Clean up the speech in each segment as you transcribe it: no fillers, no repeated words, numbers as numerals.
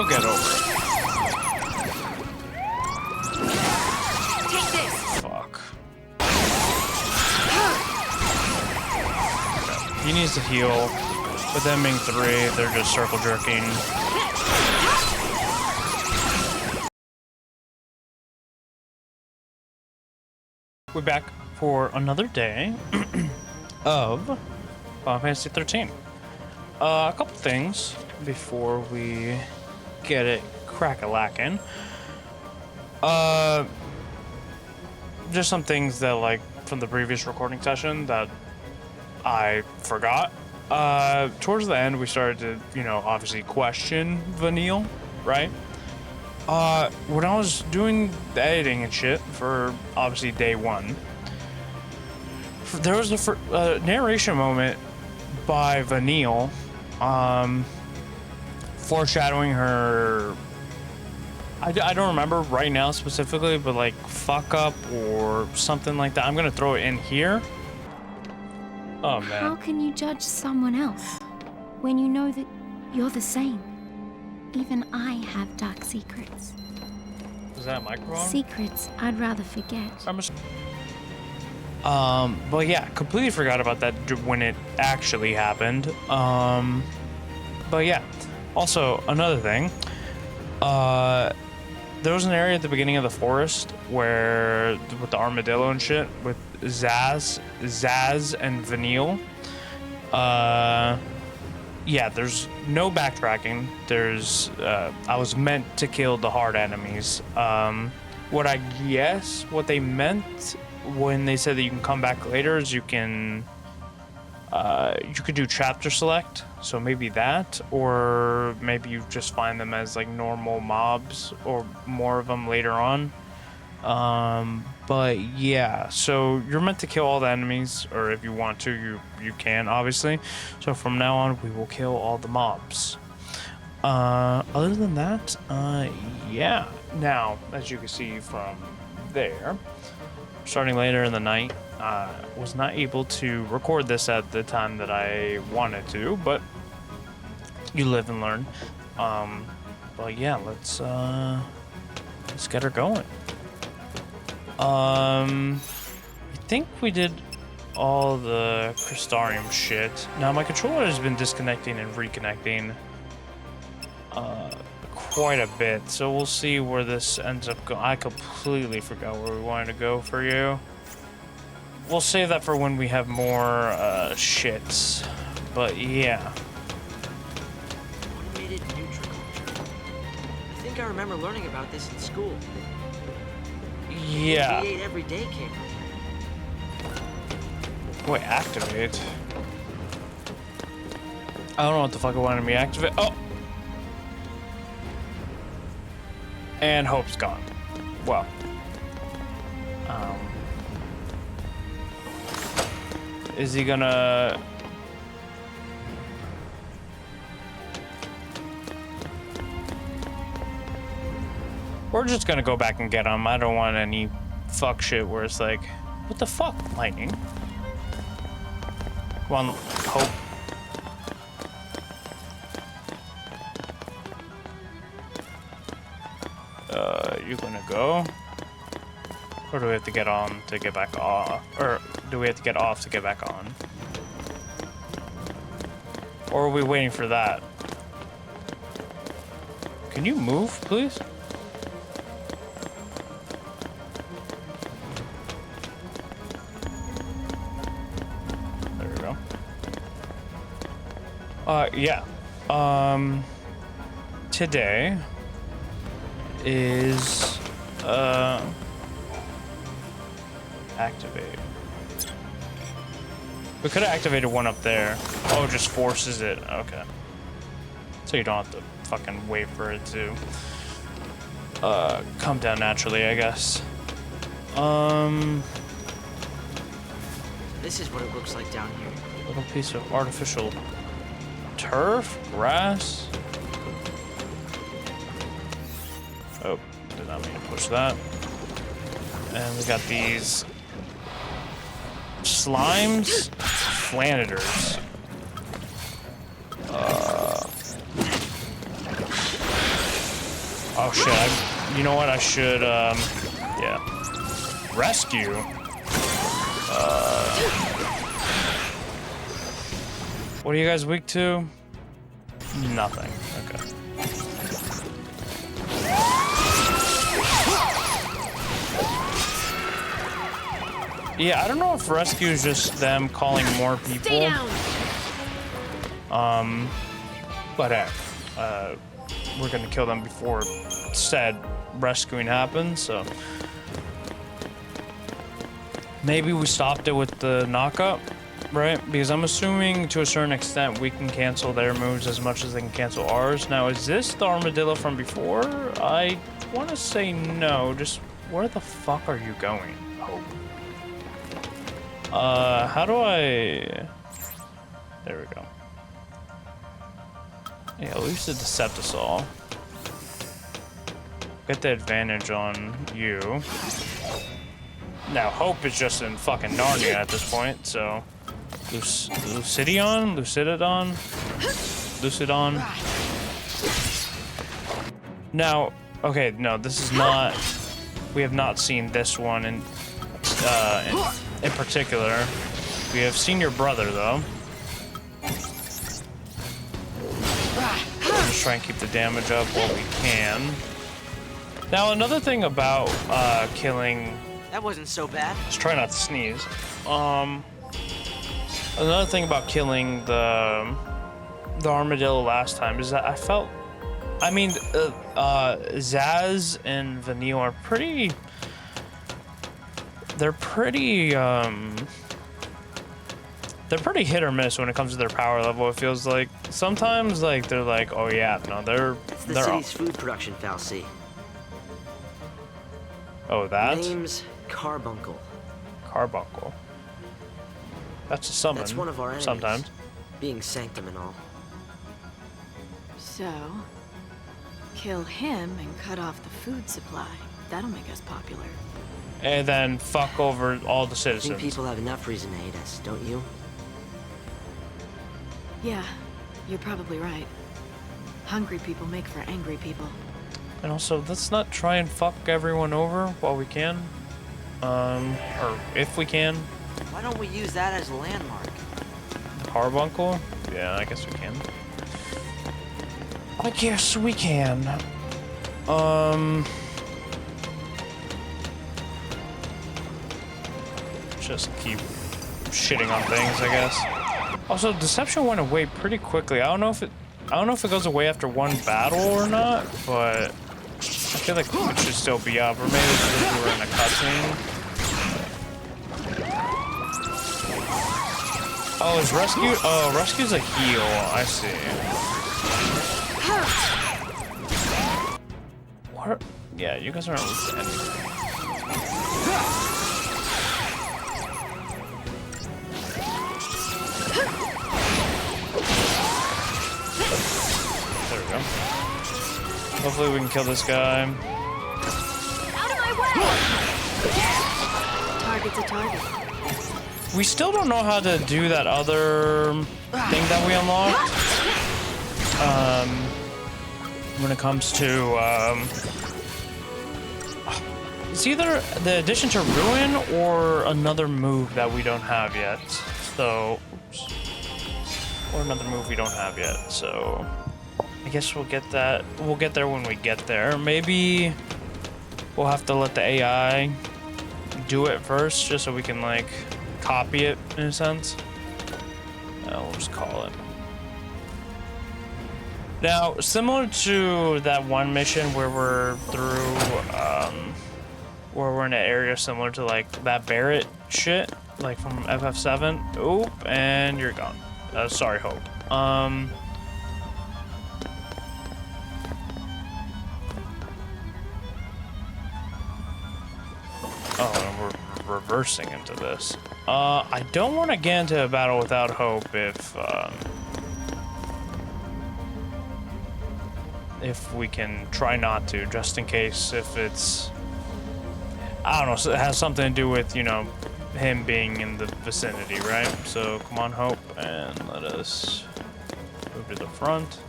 You'll get over it. Take this. Fuck. He needs to heal. With them being 3, they're just circle jerking. We're back for another day of Final Fantasy XIII. A couple things before we get it crack-a-lackin'. Just some things that, like, from the previous recording session that I forgot. Towards the end, we started to, you know, obviously question Vanille, right? When I was doing the editing and shit for, obviously, day 1, there was a narration moment by Vanille, foreshadowing her, I don't remember right now specifically, but like fuck up or something like that. I'm gonna throw it in here. Oh man. How can you judge someone else when you know that you're the same? Even I have dark secrets. Is that a microphone? Secrets I'd rather forget. But yeah, completely forgot about that when it actually happened. But yeah, also another thing, there was an area at the beginning of the forest where, with the armadillo and shit, with Zaz and Vanille. Yeah, there's no backtracking. There's, I was meant to kill the hard enemies. What I guess what they meant when they said that you can come back later is you could do chapter select, so maybe that, or maybe you just find them as like normal mobs or more of them later on. But yeah, so you're meant to kill all the enemies, or if you want to, you can, obviously. So from now on, we will kill all the mobs. Other than that, yeah. Now, as you can see from there, starting later in the night, was not able to record this at the time that I wanted to, but you live and learn. But yeah, let's get her going. I think we did all the Crystarium shit. Now my controller has been disconnecting and reconnecting quite a bit, so we'll see where this ends up going. I completely forgot where we wanted to go for you. We'll save that for when we have more shits. But yeah. Automated neutral culture. I think I remember learning about this in school. Yeah. We ate every day came from here. Wait, activate? I don't know what the fuck it wanted me to activate. Oh! And Hope's gone. Well. Is he gonna... We're just gonna go back and get him. I don't want any fuck shit where it's like, what the fuck, lightning? Come on, Hope. You gonna go? Or do we have to get on to get back off? Or do we have to get off to get back on? Or are we waiting for that? Can you move, please? There we go. Yeah. Today is, activate. We could have activated one up there. Oh, it just forces it. Okay. So you don't have to fucking wait for it to come down naturally, I guess. This is what it looks like down here. Little piece of artificial turf, grass. Oh, did not mean to push that. And we got these slimes, flanators. Oh shit, you know what, I should, yeah. Rescue? What are you guys weak to? Nothing, okay. Yeah, I don't know if rescue is just them calling more people. Stay down. But hey, we're gonna kill them before said rescuing happens, so. Maybe we stopped it with the knockup, right? Because I'm assuming to a certain extent we can cancel their moves as much as they can cancel ours. Now, is this the armadillo from before? I want to say no. Just where the fuck are you going? Hope. How do I... There we go. Yeah, at least the Decepticol. Get the advantage on you. Now, Hope is just in fucking Narnia at this point, so... Lucidon? Now, okay, no, this is not... We have not seen this one in particular. We have seen your brother, though. Just try and keep the damage up while we can. Now, another thing about killing... That wasn't so bad. Just try not to sneeze. Another thing about killing the armadillo last time is that I felt... I mean, Zaz and Vanille are pretty... They're pretty hit or miss when it comes to their power level, it feels like. Sometimes, like, they're like, oh yeah, no, It's the city's food production fallacy. Oh, that? Name's Carbuncle. Carbuncle. That's a summon. That's one of our enemies. Sometimes. Being Sanctum and all. So, kill him and cut off the food supply. That'll make us popular. And then fuck over all the I citizens. think people have enough reason to hate us, don't you? Yeah, you're probably right. Hungry people make for angry people. And also, let's not try and fuck everyone over while we can. Or if we can. Why don't we use that as a landmark? Carbuncle? Yeah, I guess we can. I guess we can. Just keep shitting on things, I guess. Also, deception went away pretty quickly. I don't know if it goes away after one battle or not, but I feel like it should still be up, or maybe it's because we were in a cutscene. Oh, is rescue? Oh, rescue's a heal. I see. What? Yeah, you guys aren't weak to anything. There we go. Hopefully we can kill this guy. Out of my way! Target's a target. We still don't know how to do that other thing that we unlocked. When it comes to, it's either the addition to Ruin or another move that we don't have yet. So, oops. Or another move we don't have yet. So, I guess we'll get that. We'll get there when we get there. Maybe we'll have to let the AI do it first, just so we can, like, copy it in a sense. We'll just call it. Now, similar to that one mission where we're through, where we're in an area similar to like that Barrett shit, like from FF7. Oop, and you're gone. Sorry, Hope. Oh, and we're reversing into this. I don't want to get into a battle without Hope if we can try not to, just in case if it's, I don't know, so it has something to do with, you know, him being in the vicinity, right? So come on, Hope, and let us move to the front.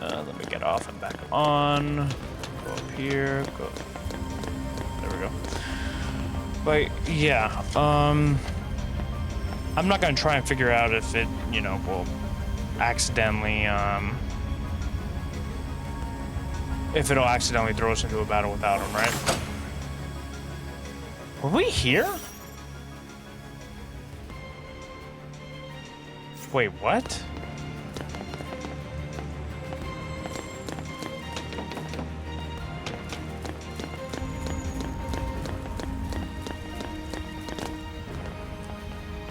Oh. Let me get off and back on. Go up here. Go. There we go. But yeah, I'm not gonna try and figure out if it, you know, will accidentally, if it'll accidentally throw us into a battle without him, right? Were we here? Wait, what?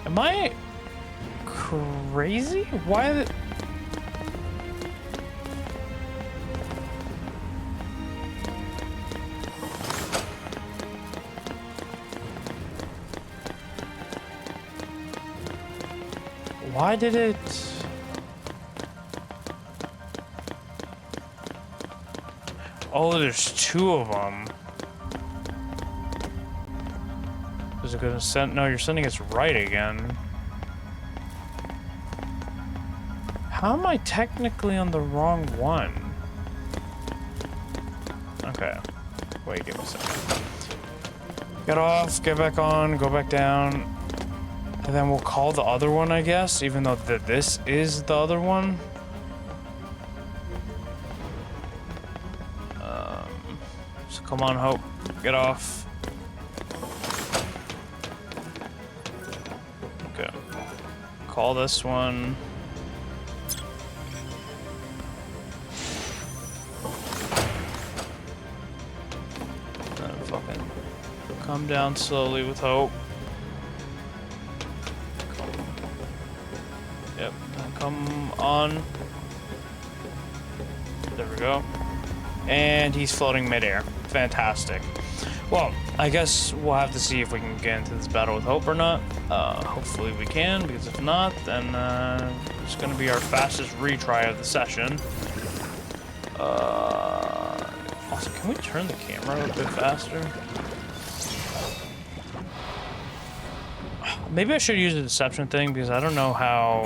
Am I crazy? Why the... Why did it... Oh, there's two of them. Is it gonna send? No, you're sending us right again. How am I technically on the wrong one? Okay. Wait, give me a second. Get off, get back on, go back down. And then we'll call the other one, I guess, even though this is the other one. So come on, Hope. Get off. Okay. Call this one. And fucking come down slowly with Hope. Yep, come on. There we go. And he's floating midair. Fantastic. Well, I guess we'll have to see if we can get into this battle with Hope or not. Hopefully we can, because if not, then it's going to be our fastest retry of the session. Also, can we turn the camera a bit faster? Maybe I should use the deception thing, because I don't know how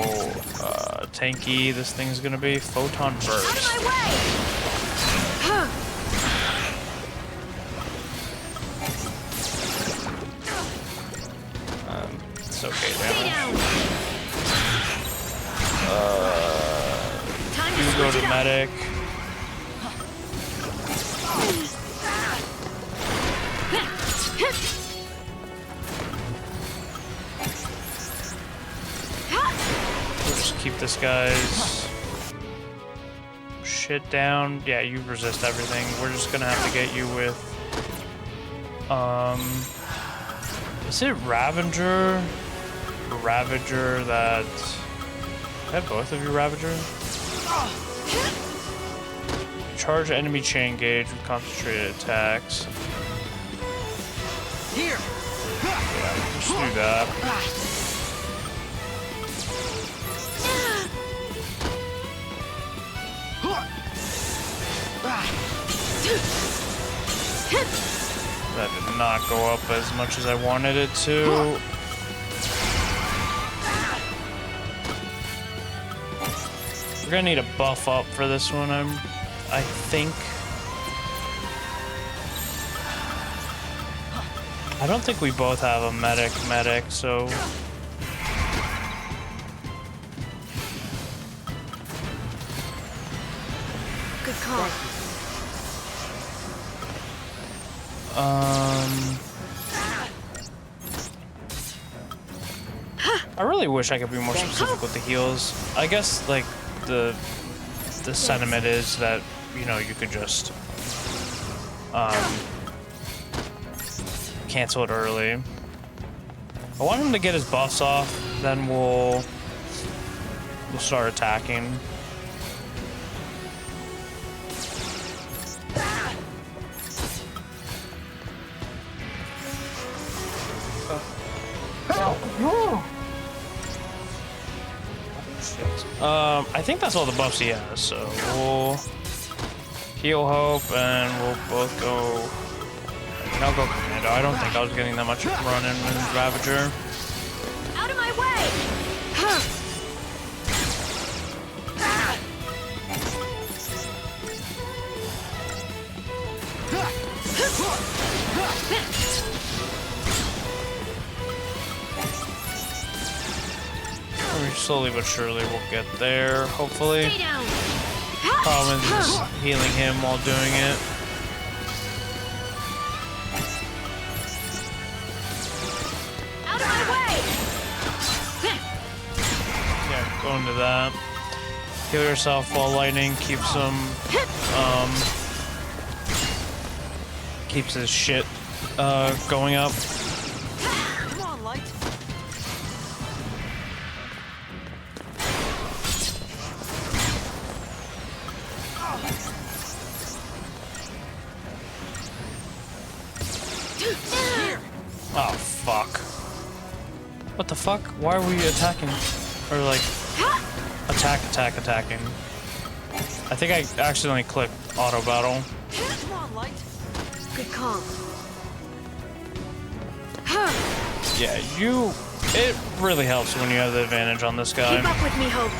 tanky this thing's going to be. Photon burst. Out of my way! It's okay, Stay damage. down. Time to You go switch to it up. medic. We'll just keep this guy's shit down. Yeah, you resist everything. We're just gonna have to get you with is it Ravager? Or Ravager that I have both of you Ravager? Charge enemy chain gauge with concentrated attacks. Here. Yeah, just do that. That did not go up as much as I wanted it to. We're gonna need a buff up for this one, I think. I don't think we both have a medic, so... Good call. I really wish I could be more specific with the heals. I guess, like, the sentiment is that, you know, you could just, cancel it early. I want him to get his buffs off, then we'll start attacking. I think that's all the buffs he has, so we'll heal Hope and we'll both go. I'll go Commando. I don't think I was getting that much run in with Ravager. Out of my way! slowly but surely we'll get there, hopefully. Stay down. Problem is just healing him while doing it. Out of my way. Yeah, go into that. Heal yourself while lightning keeps him, keeps his shit, going up. Come on, Light. Oh, fuck. What the fuck? Why are we attacking? Or like, attacking. I think I accidentally clicked auto battle. Come on, Light. Good call. Yeah, it really helps when you have the advantage on this guy. Keep up with me, Hope.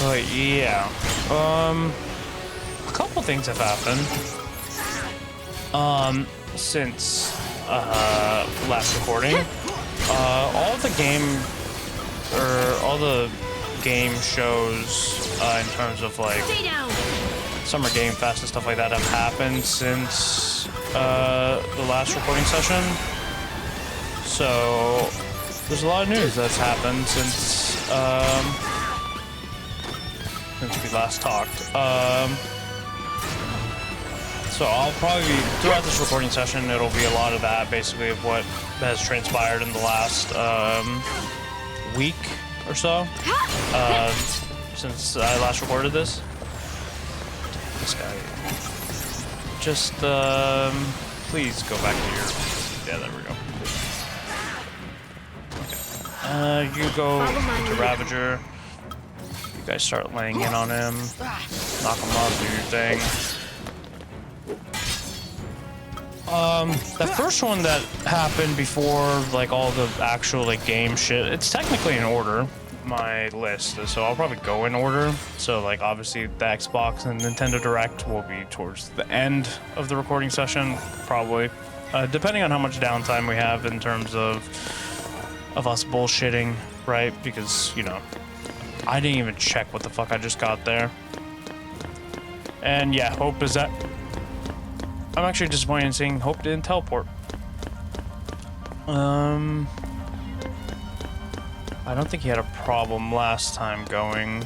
But yeah, a couple things have happened, since, last recording. All the game shows, in terms of like Stay down. Summer Game Fest and stuff like that have happened since, the last recording session. So, there's a lot of news that's happened since we last talked. So I'll probably, throughout this recording session, it'll be a lot of that, basically, of what has transpired in the last week or so, since I last recorded this. This guy. Just, please go back to your... Yeah, there we go. Okay. You go into Ravager. You guys start laying in on him. Knock him off, do your thing. The first one that happened before, like, all the actual, like, game shit, it's technically in order, my list, so I'll probably go in order. So, like, obviously the Xbox and Nintendo Direct will be towards the end of the recording session, probably. Depending on how much downtime we have in terms of us bullshitting, right? Because, you know, I didn't even check what the fuck I just got there. And yeah, Hope is that... I'm actually disappointed in seeing Hope didn't teleport. I don't think he had a problem last time going.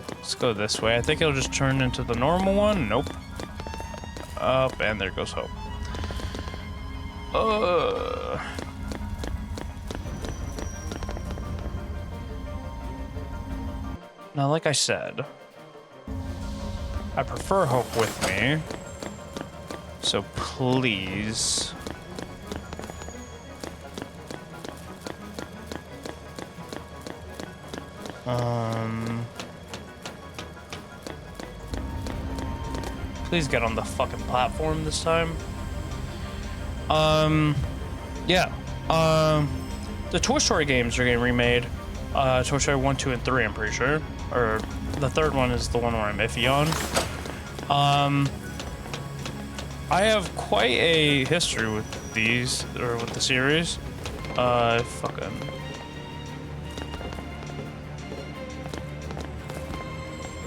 Let's go this way. I think it'll just turn into the normal one. Nope. Up, and there goes Hope. Now, like I said, I prefer Hope with me, so please. Please get on the fucking platform this time. Yeah. The Toy Story games are getting remade. Toy Story 1, 2, and 3, I'm pretty sure. Or the third one is the one where I'm iffy on. I have quite a history with these, or with the series. Fucking...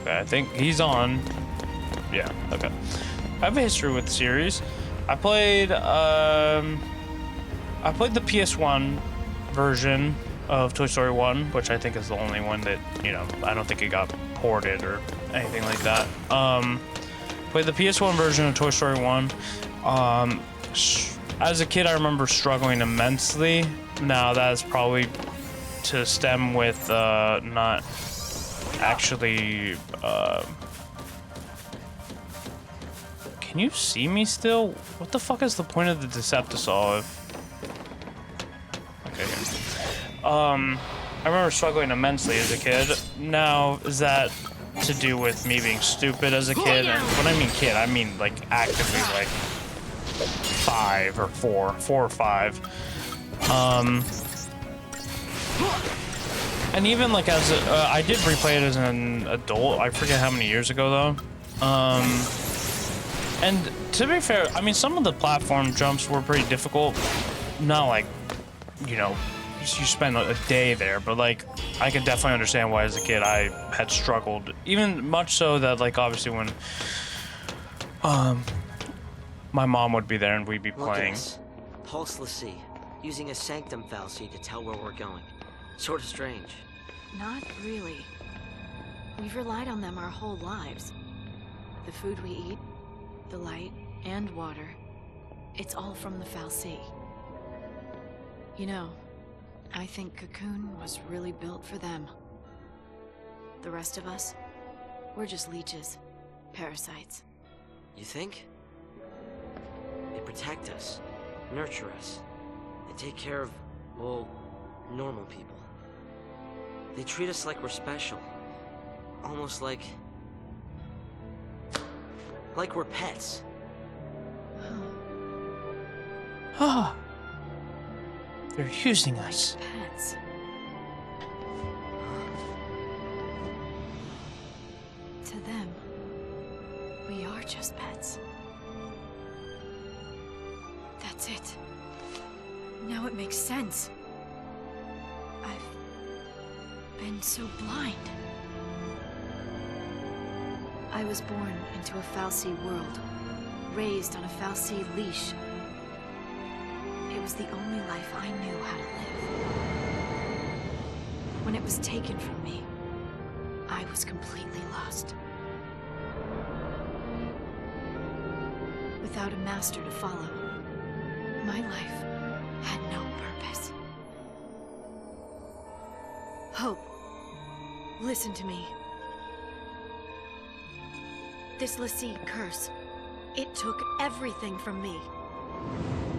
Okay, I think he's on. Yeah, okay. I have a history with the series. I played the PS1 version of Toy Story 1, which I think is the only one that, you know, I don't think it got ported or anything like that. Played the PS1 version of Toy Story 1. As a kid, I remember struggling immensely. Now, that is probably to stem with not actually... Can you see me still? What the fuck is the point of the Decepticol? Okay. I remember struggling immensely as a kid. Now, is that to do with me being stupid as a kid? And when I mean kid, I mean like actively like 5 or 4 or 5. And even like as I did replay it as an adult. I forget how many years ago though. And to be fair, I mean some of the platform jumps were pretty difficult. Not like, you know, you spend a day there, but like I could definitely understand why as a kid I had struggled. Even much so that like obviously when my mom would be there and we'd be playing. Pulseless sea, using a sanctum fallacy to tell where we're going. Sort of strange. Not really. We've relied on them our whole lives. The food we eat, the light, and water. It's all from the Fal'Cie. You know, I think Cocoon was really built for them. The rest of us, we're just leeches. Parasites. You think? They protect us, nurture us. They take care of, well, normal people. They treat us like we're special. Almost like we're pets. Ah. They're using us. Pets. To them, we are just pets. That's it. Now it makes sense. I've been so blind. I was born into a Fal'Cie world, raised on a Fal'Cie leash. It was the only life I knew how to live. When it was taken from me, I was completely lost. Without a master to follow, my life had no purpose. Hope, listen to me. This l'Cie curse, it took everything from me.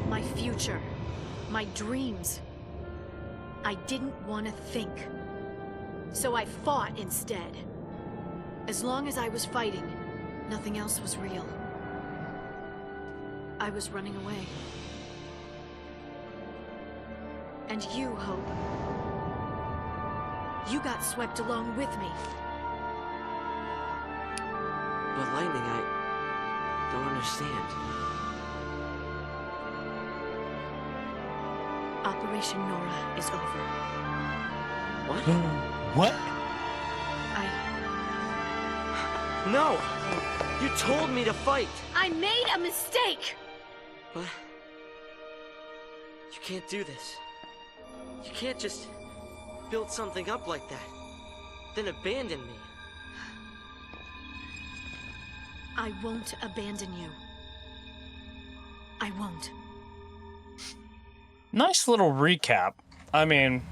My future, my dreams. I didn't want to think. So I fought instead. As long as I was fighting, nothing else was real. I was running away. And you, Hope. You got swept along with me. But Lightning, I don't understand. Operation Nora is over. What? What? No! You told me to fight! I made a mistake! But... you can't do this. You can't just build something up like that, then abandon me. I won't abandon you. I won't. Nice little recap. I mean,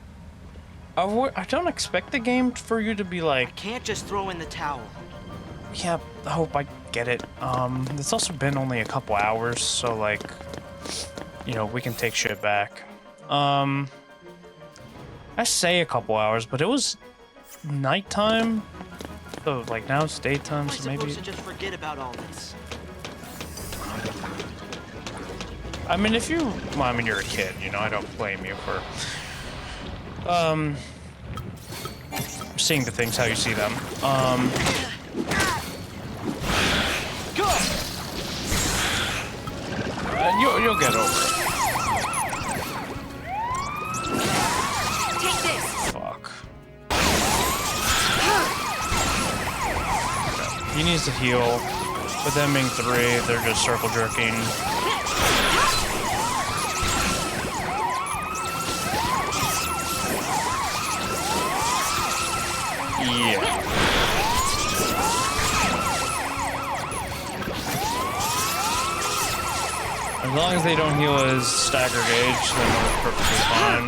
I don't expect the game for you to be like, Can't just throw in the towel. yeah, I hope I get it. It's also been only a couple hours, so like, you know, we can take shit back. I say a couple hours, but it was nighttime, so like now it's daytime, Am I so maybe. supposed to just forget about all this? I mean, if you, well, I mean, you're a kid, you know, I don't blame you for, seeing the things how you see them. Go! You'll get over it. Take this! Fuck. He needs to heal. With them being 3, they're just circle jerking. Yeah. As long as they don't heal his stagger gauge, then we're perfectly fine.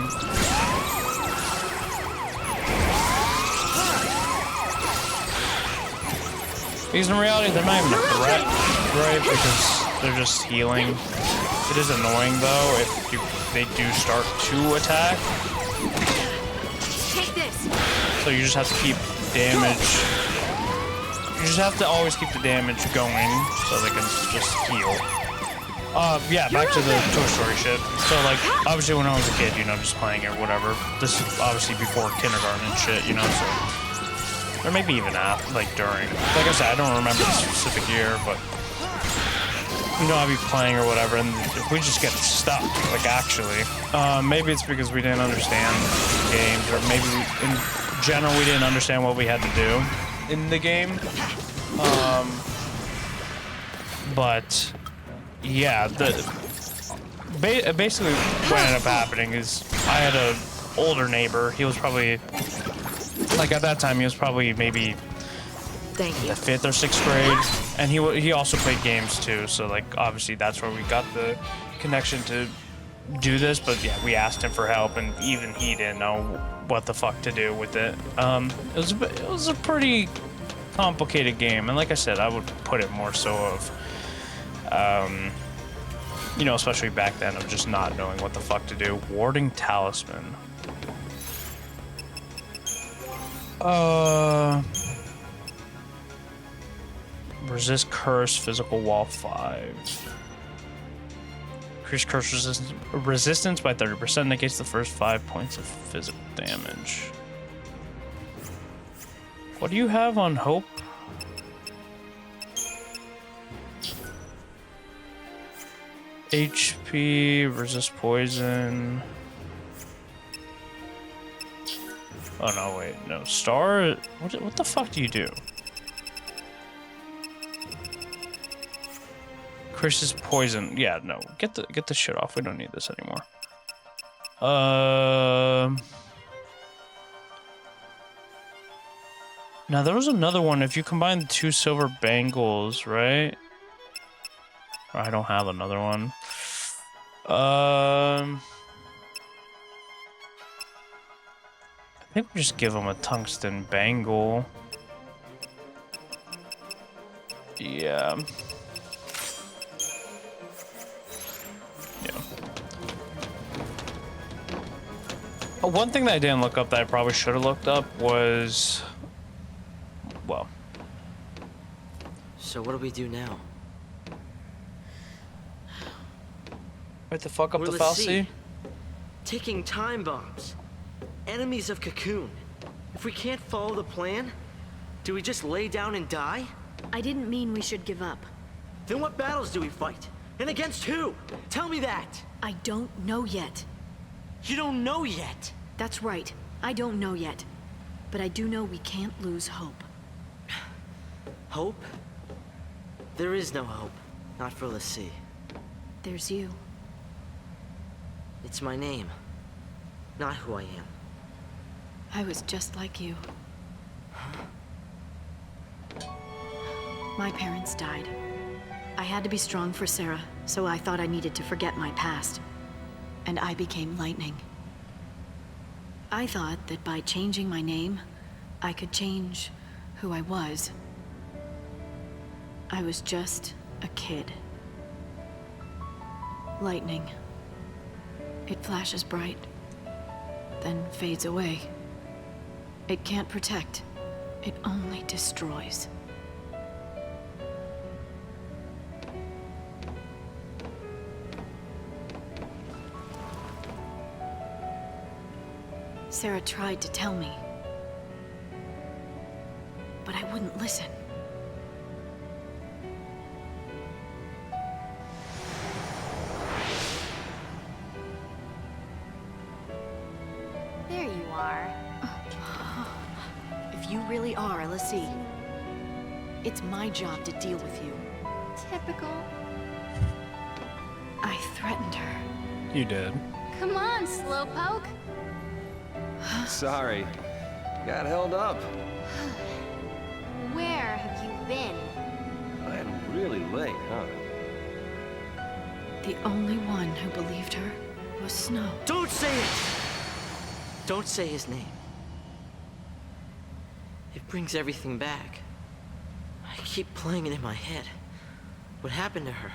Because in reality, they're not even a threat, right? Because they're just healing. It is annoying though if they do start to attack. Take this! So you just have to keep damage. You just have to always keep the damage going so they can just heal. Yeah, back to the Toy Story shit. So, like, obviously when I was a kid, you know, just playing it or whatever. This is obviously before kindergarten and shit, you know, so... Or maybe even after, like, during. Like I said, I don't remember the specific year, but... You know, I'd be playing or whatever, and we just get stuck, like, actually. Maybe it's because we didn't understand games, or maybe in general we didn't understand what we had to do in the game. But... Yeah, basically what ended up happening is I had an older neighbor. He was probably, like at that time, he was probably maybe the 5th or 6th grade. And he also played games too. So like, obviously that's where we got the connection to do this. But yeah, we asked him for help and even he didn't know what the fuck to do with it. It was a pretty complicated game. And like I said, I would put it more so of... you know, especially back then, of just not knowing what the fuck to do. Warding Talisman. Resist Curse, Physical Wall 5. Increase curse resistance by 30%, negates the first 5 points of physical damage. What do you have on Hope? HP, resist poison. Oh no, wait, no. Star, what the fuck do you do? Increases poison. Yeah, no. Get the shit off. We don't need this anymore. Now there was another one. If you combine the 2 silver bangles, right? I don't have another one. I think we just give him a tungsten bangle. Yeah. One thing that I didn't look up that I probably should have looked up was... Well. So what do we do now? Right to fuck up the We're fallacy? Taking time bombs. Enemies of Cocoon. If we can't follow the plan, do we just lay down and die? I didn't mean we should give up. Then what battles do we fight? And against who? Tell me that! I don't know yet. You don't know yet! That's right. I don't know yet. But I do know we can't lose hope. Hope? There is no hope. Not for Lassie. There's you. It's my name. Not who I am. I was just like you. My parents died. I had to be strong for Sarah, so I thought I needed to forget my past. And I became Lightning. I thought that by changing my name, I could change who I was. I was just a kid. Lightning. It flashes bright, then fades away. It can't protect. It only destroys. Sarah tried to tell me, but I wouldn't listen. There you are. If you really are Lassie, it's my job to deal with you. Typical. I threatened her. You did. Come on, Slowpoke. Sorry. Got held up. Where have you been? I'm really late, huh? The only one who believed her was Snow. Don't say it! Don't say his name. It brings everything back. I keep playing it in my head. What happened to her?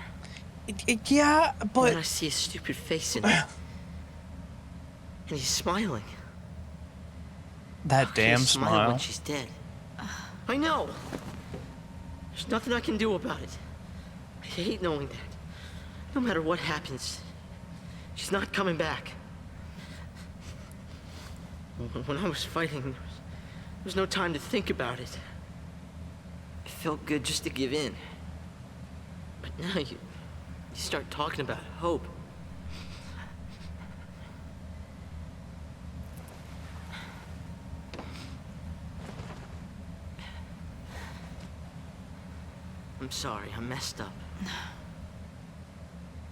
Yeah, And but... then I see his stupid face in it. And he's smiling. That How can you damn smile smile. when she's dead. I know. There's nothing I can do about it. I hate knowing that. No matter what happens, she's not coming back. When I was fighting, there was no time to think about it. It felt good just to give in. But now you start talking about hope. I'm sorry, I messed up.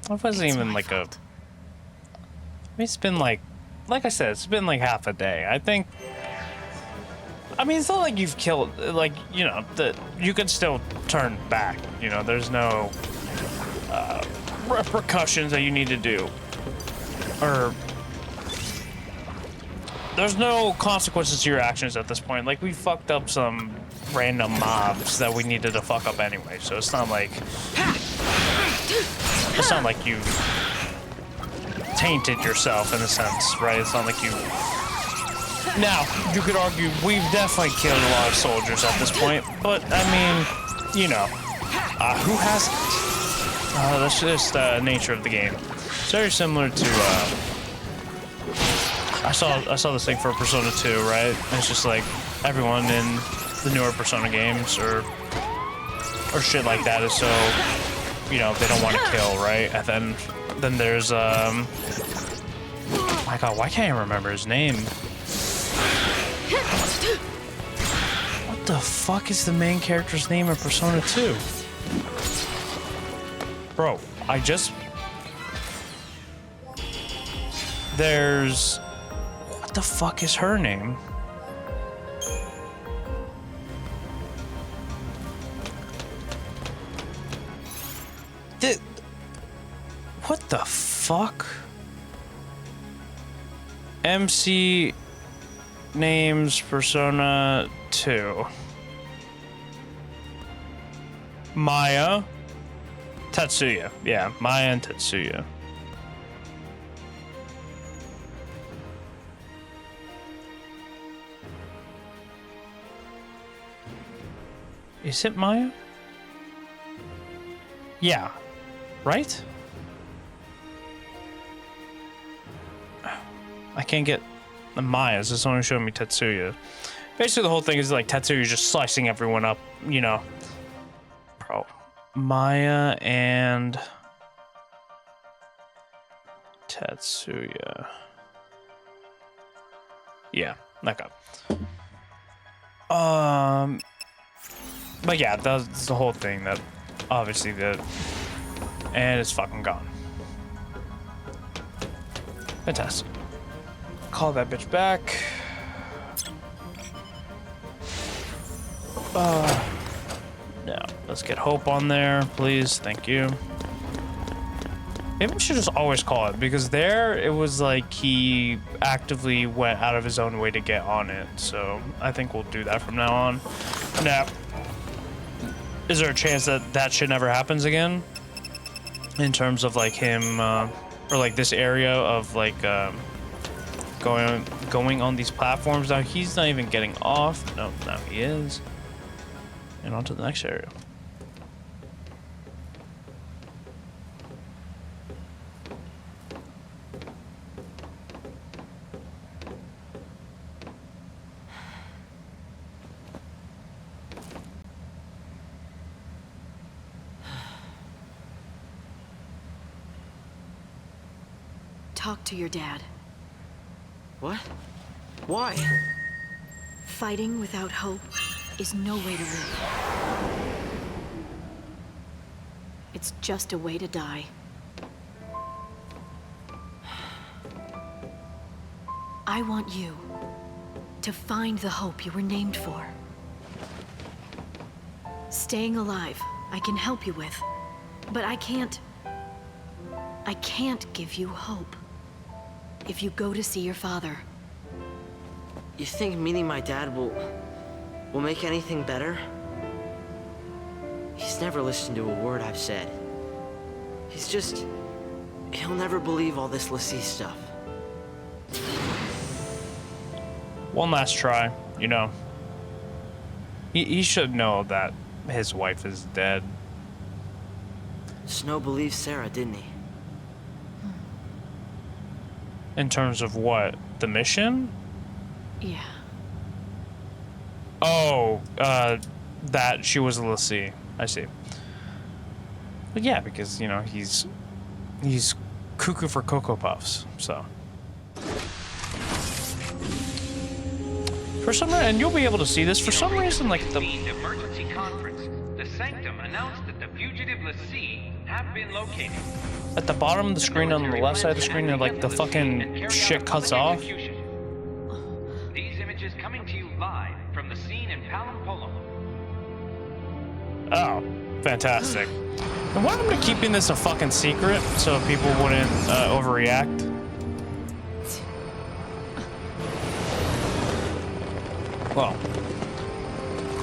It wasn't It's even my like fault. it's been like I said, it's been like half a day. I think. I mean, it's not like you've killed, like, you know, that you can still turn back. You know, there's no repercussions that you need to do, or there's no consequences to your actions at this point. Like, we fucked up some random mobs that we needed to fuck up anyway, so it's not like you've tainted yourself in a sense, right? It's not like you. Now, you could argue we've definitely killed a lot of soldiers at this point, but I mean, you know, who hasn't? That's just the nature of the game. It's very similar to. I saw this thing for Persona 2, right? And it's just like everyone in the newer Persona games or shit like that is so, you know, they don't want to kill, right? And then there's my God, why can't I remember his name? What the fuck is the main character's name in Persona 2? Bro, there's... What the fuck is her name? What the fuck? MC names Persona 2. Maya. Tetsuya. Yeah, Maya and Tetsuya. Is it Maya? Yeah. Right? I can't get the Mayas. It's only showing me Tetsuya. Basically, the whole thing is like Tetsuya's just slicing everyone up, you know. Bro. Maya and Tetsuya. Yeah, okay. But yeah, that's the whole thing that obviously did. And it's fucking gone. Fantastic. Call that bitch back. Now, let's get Hope on there, please. Thank you. Maybe we should just always call it, because there it was like he actively went out of his own way to get on it. So I think we'll do that from now on. Now, is there a chance that that shit never happens again? In terms of like him, or like this area of like going on these platforms. Now he's not even getting off. No, now he is. And on to the next area. Talk to your dad. What? Why? Fighting without hope is no way to live. It's just a way to die. I want you to find the hope you were named for. Staying alive, I can help you with, but I can't give you hope. If you go to see your father. You think meeting my dad will make anything better? He's never listened to a word I've said. He'll never believe all this Lassie stuff. One last try, you know. He should know that his wife is dead. Snow believed Sarah, didn't he? In terms of what? The mission? Yeah. Oh, that she was a l'Cie. I see. But yeah, because, you know, he's cuckoo for Cocoa Puffs, so. For some reason, and you'll be able to see this, for some reason, like the... emergency conference, the Sanctum announced that the fugitive l'Cie have been located. At the bottom of the screen, on the left side of the screen, like the fucking shit cuts off. These images coming to you live from the scene in Palampolo. Oh, fantastic. And why am I keeping this a fucking secret so people wouldn't overreact? Well,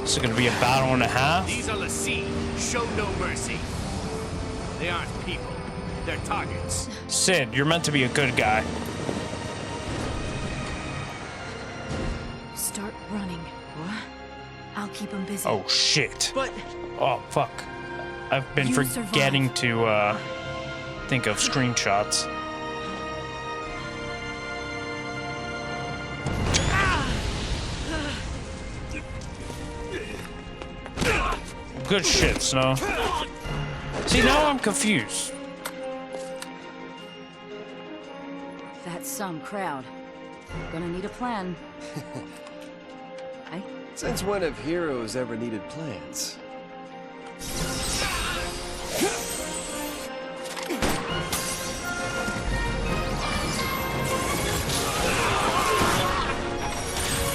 this is gonna be a battle and a half. These are l'Cie. Show no mercy. They aren't people. They're targets. Sid, you're meant to be a good guy. Start running. What? I'll keep him busy. Oh shit. But Oh fuck. I've been You forgetting to think of screenshots. Good shit, Snow. See, now I'm confused. That's some crowd. Gonna need a plan. Since when have heroes ever needed plans?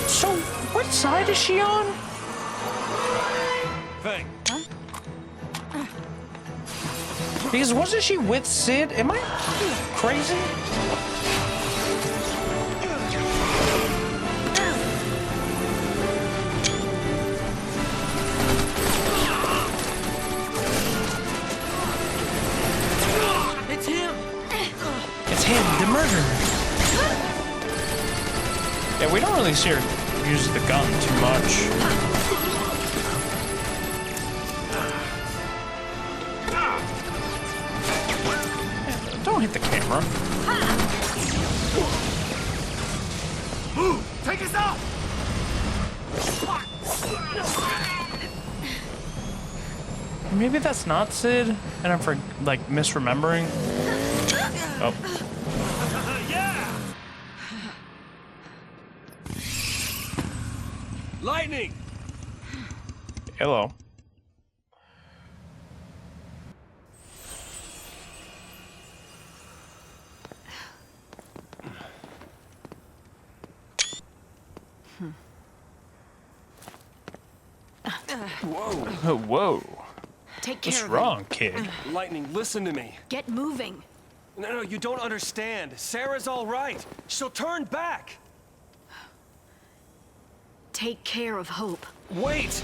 So, what side is she on? Thing. Because wasn't she with Sid? Am I crazy? it's him. It's him, the murderer. Yeah, we don't really see her use the gun too much. Don't hit the camera. Move! Take us out! Maybe that's not Sid, and I'm misremembering. Oh. Yeah! Lightning! Hello. Whoa. Whoa. Take care What's of wrong, kid? Lightning, listen to me. Get moving. No, you don't understand. Sarah's all right. She'll turn back. Take care of Hope. Wait!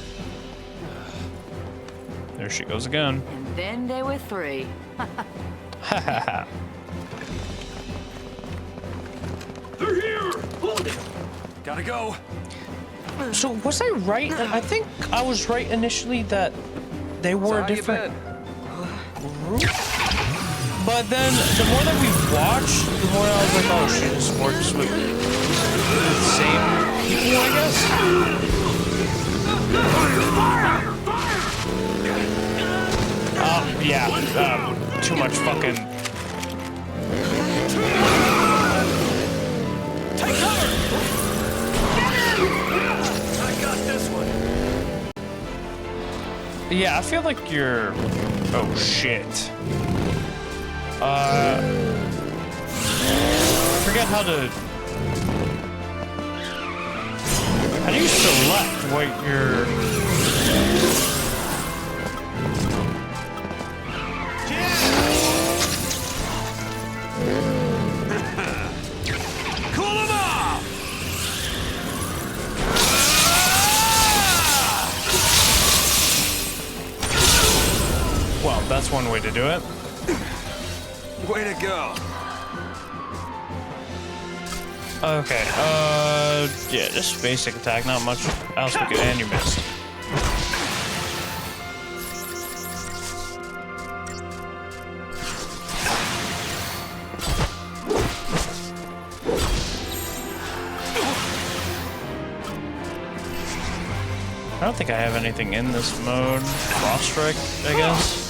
There she goes again. And then there were three. Ha ha ha. They're here! Hold it! Gotta go. So was I right? I think I was right initially that they were So how you different been? group. But then the more that we watched, the more I was like, oh shit, this works with the same people, I guess. Yeah, too much fucking. Take cover! I got this one. Yeah, I feel like you're. Oh shit. I forget how to. How do you select what you're? Cool them off! Well, that's one way to do it. Way to go. Okay, yeah, just basic attack, not much else we could, and you missed. I don't think I have anything in this mode. Frost Strike, I guess.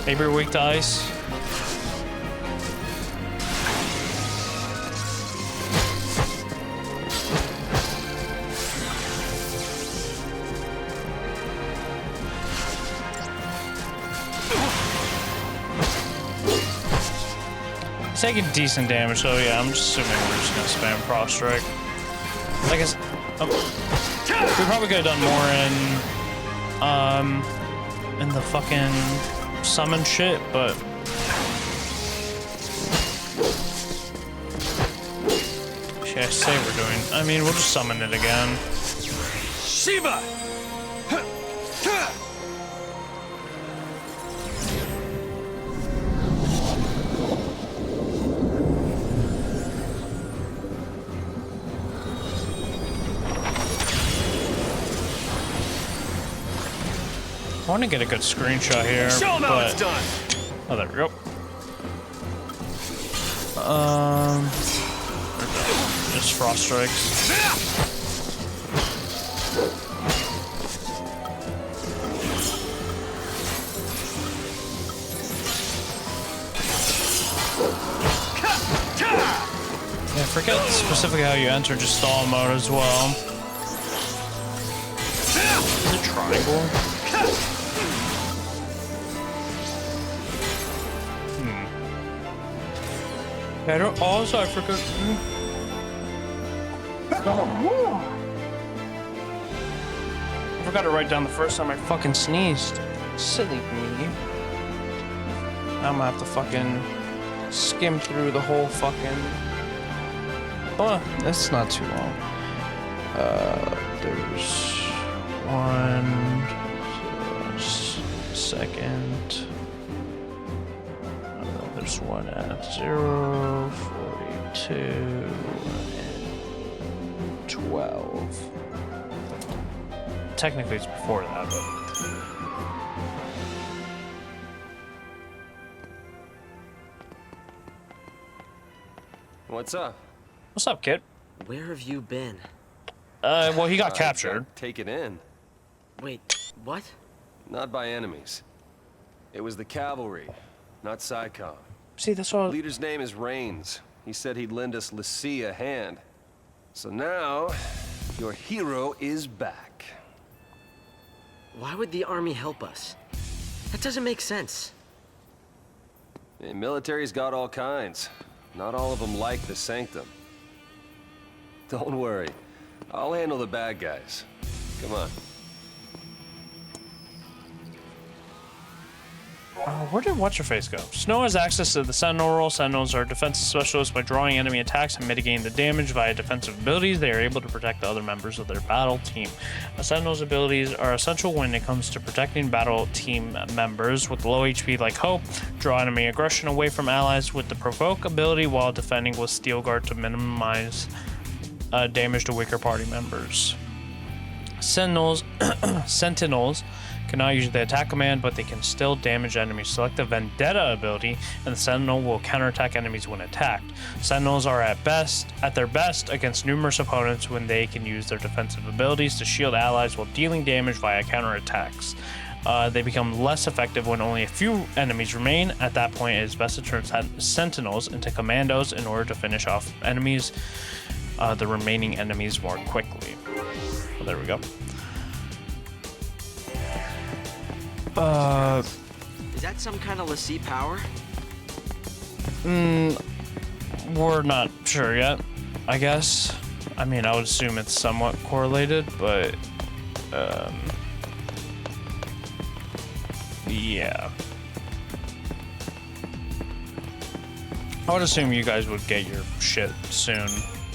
Maybe you're weak to ice. It's taking decent damage, so yeah, I'm just assuming we're just gonna spam Frost Strike. I guess we probably could have done more in the fucking summon shit, but shit, I say we're doing. I mean, we'll just summon it again. Shiva! I want to get a good screenshot here. Show 'em how it's done. Oh, there we go. Just Frost Strikes. Yeah, forget specifically how you enter, just stall mode as well. Is it triangle? I don't. Also, I forgot. I forgot to write down the first time I fucking sneezed. Silly me. I'm gonna have to fucking skim through the whole fucking. Oh, that's not too long. There's one second. There's one at 0, 42, and 12. Technically, it's before that, but. What's up? What's up, kid? Where have you been? Well, he got captured. Take it in. Wait, what? Not by enemies. It was the cavalry, not SciComm. See, that's all. Leader's name is Rains. He said he'd lend us l'Cie a hand. So now, your hero is back. Why would the army help us? That doesn't make sense. The military's got all kinds. Not all of them like the Sanctum. Don't worry. I'll handle the bad guys. Come on. Where did What's-Her-Face go? Snow has access to the Sentinel role. Sentinels are defensive specialists. By drawing enemy attacks and mitigating the damage via defensive abilities, they are able to protect the other members of their battle team. A Sentinel's abilities are essential when it comes to protecting battle team members. With low HP like Hope, draw enemy aggression away from allies with the Provoke ability while defending with Steel Guard to minimize damage to weaker party members. Sentinels cannot use the attack command, but they can still damage enemies. Select the Vendetta ability, and the Sentinel will counterattack enemies when attacked. Sentinels are at their best against numerous opponents when they can use their defensive abilities to shield allies while dealing damage via counterattacks. They become less effective when only a few enemies remain. At that point, it is best to turn Sentinels into commandos in order to finish off enemies, the remaining enemies more quickly. Well, there we go. Is that some kind of l'Cie power? We're not sure yet, I guess. I mean, I would assume it's somewhat correlated, but, yeah. I would assume you guys would get your shit soon,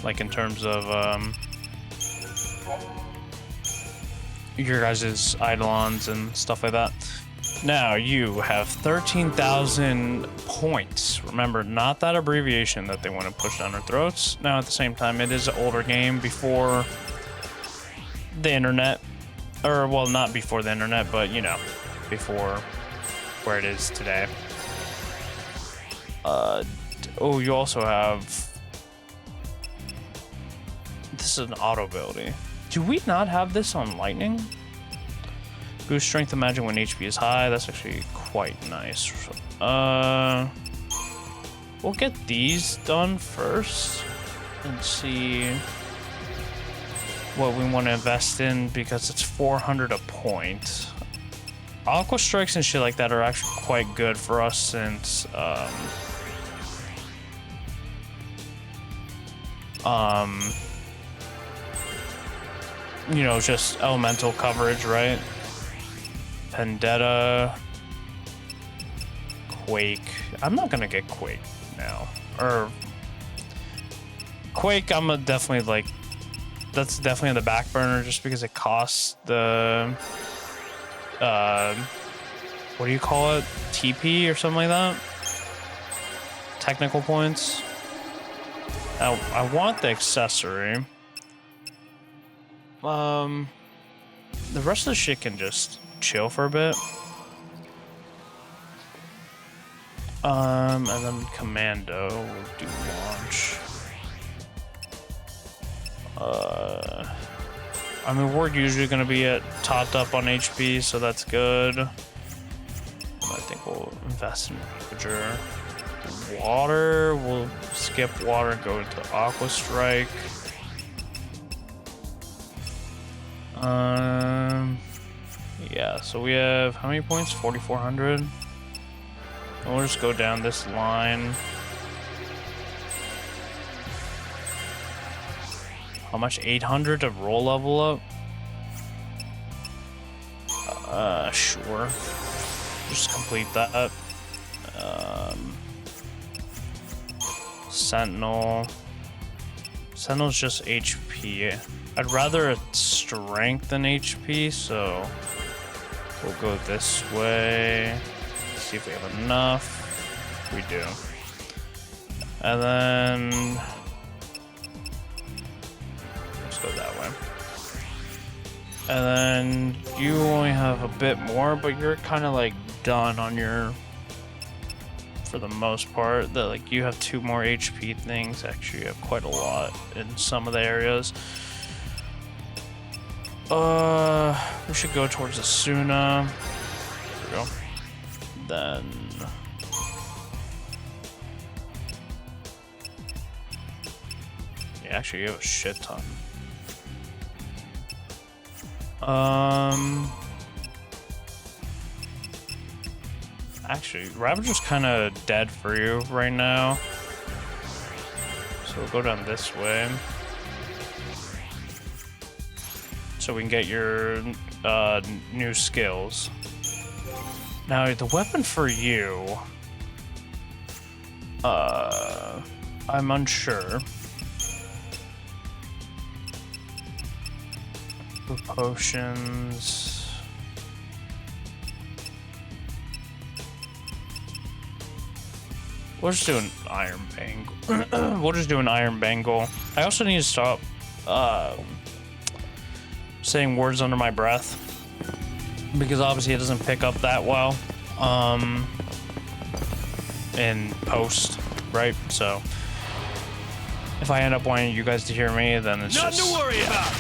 like in terms of, your guys' Eidolons and stuff like that. Now you have 13,000 points. Remember, not that abbreviation that they want to push down our throats. Now, at the same time, it is an older game before the internet. Or, well, not before the internet, but, you know, before where it is today. Oh, you also have... This is an auto ability. Do we not have this on lightning? Boost strength and magic when HP is high. That's actually quite nice. We'll get these done first and see what we want to invest in because it's 400 a point. Aqua strikes and shit like that are actually quite good for us since you know, just elemental coverage, right? Vendetta, Quake. I'm not gonna get Quake now. Or Quake, I'm a definitely like, that's definitely on the back burner just because it costs the what do you call it? TP or something like that? Technical points. Now, I want the accessory. The rest of the shit can just chill for a bit. And then Commando will do launch. I mean, we're usually going to be at topped up on HP, so that's good. And I think we'll invest in Ravager. Water, we'll skip water and go into Aqua Strike. Yeah, so we have how many points? 4,400. And we'll just go down this line. How much? 800 to roll level up? Sure. Just complete that. Sentinel. Sentinel's just HP. I'd rather it's strength than HP, so we'll go this way. See if we have enough. We do. And then let's go that way. And then you only have a bit more, but you're kind of like done on your, for the most part. That like you have 2 more HP things. Actually, you have quite a lot in some of the areas. We should go towards Asuna. There we go. Then yeah, actually you have a shit ton. Actually, Ravager's kind of dead for you right now. So we'll go down this way. So we can get your new skills. Now, the weapon for you, I'm unsure. The potions. We'll just do an Iron Bangle. We'll just do an Iron Bangle. I also need to stop saying words under my breath, because obviously it doesn't pick up that well in post, right? So if I end up wanting you guys to hear me, then it's nothing just, to worry about.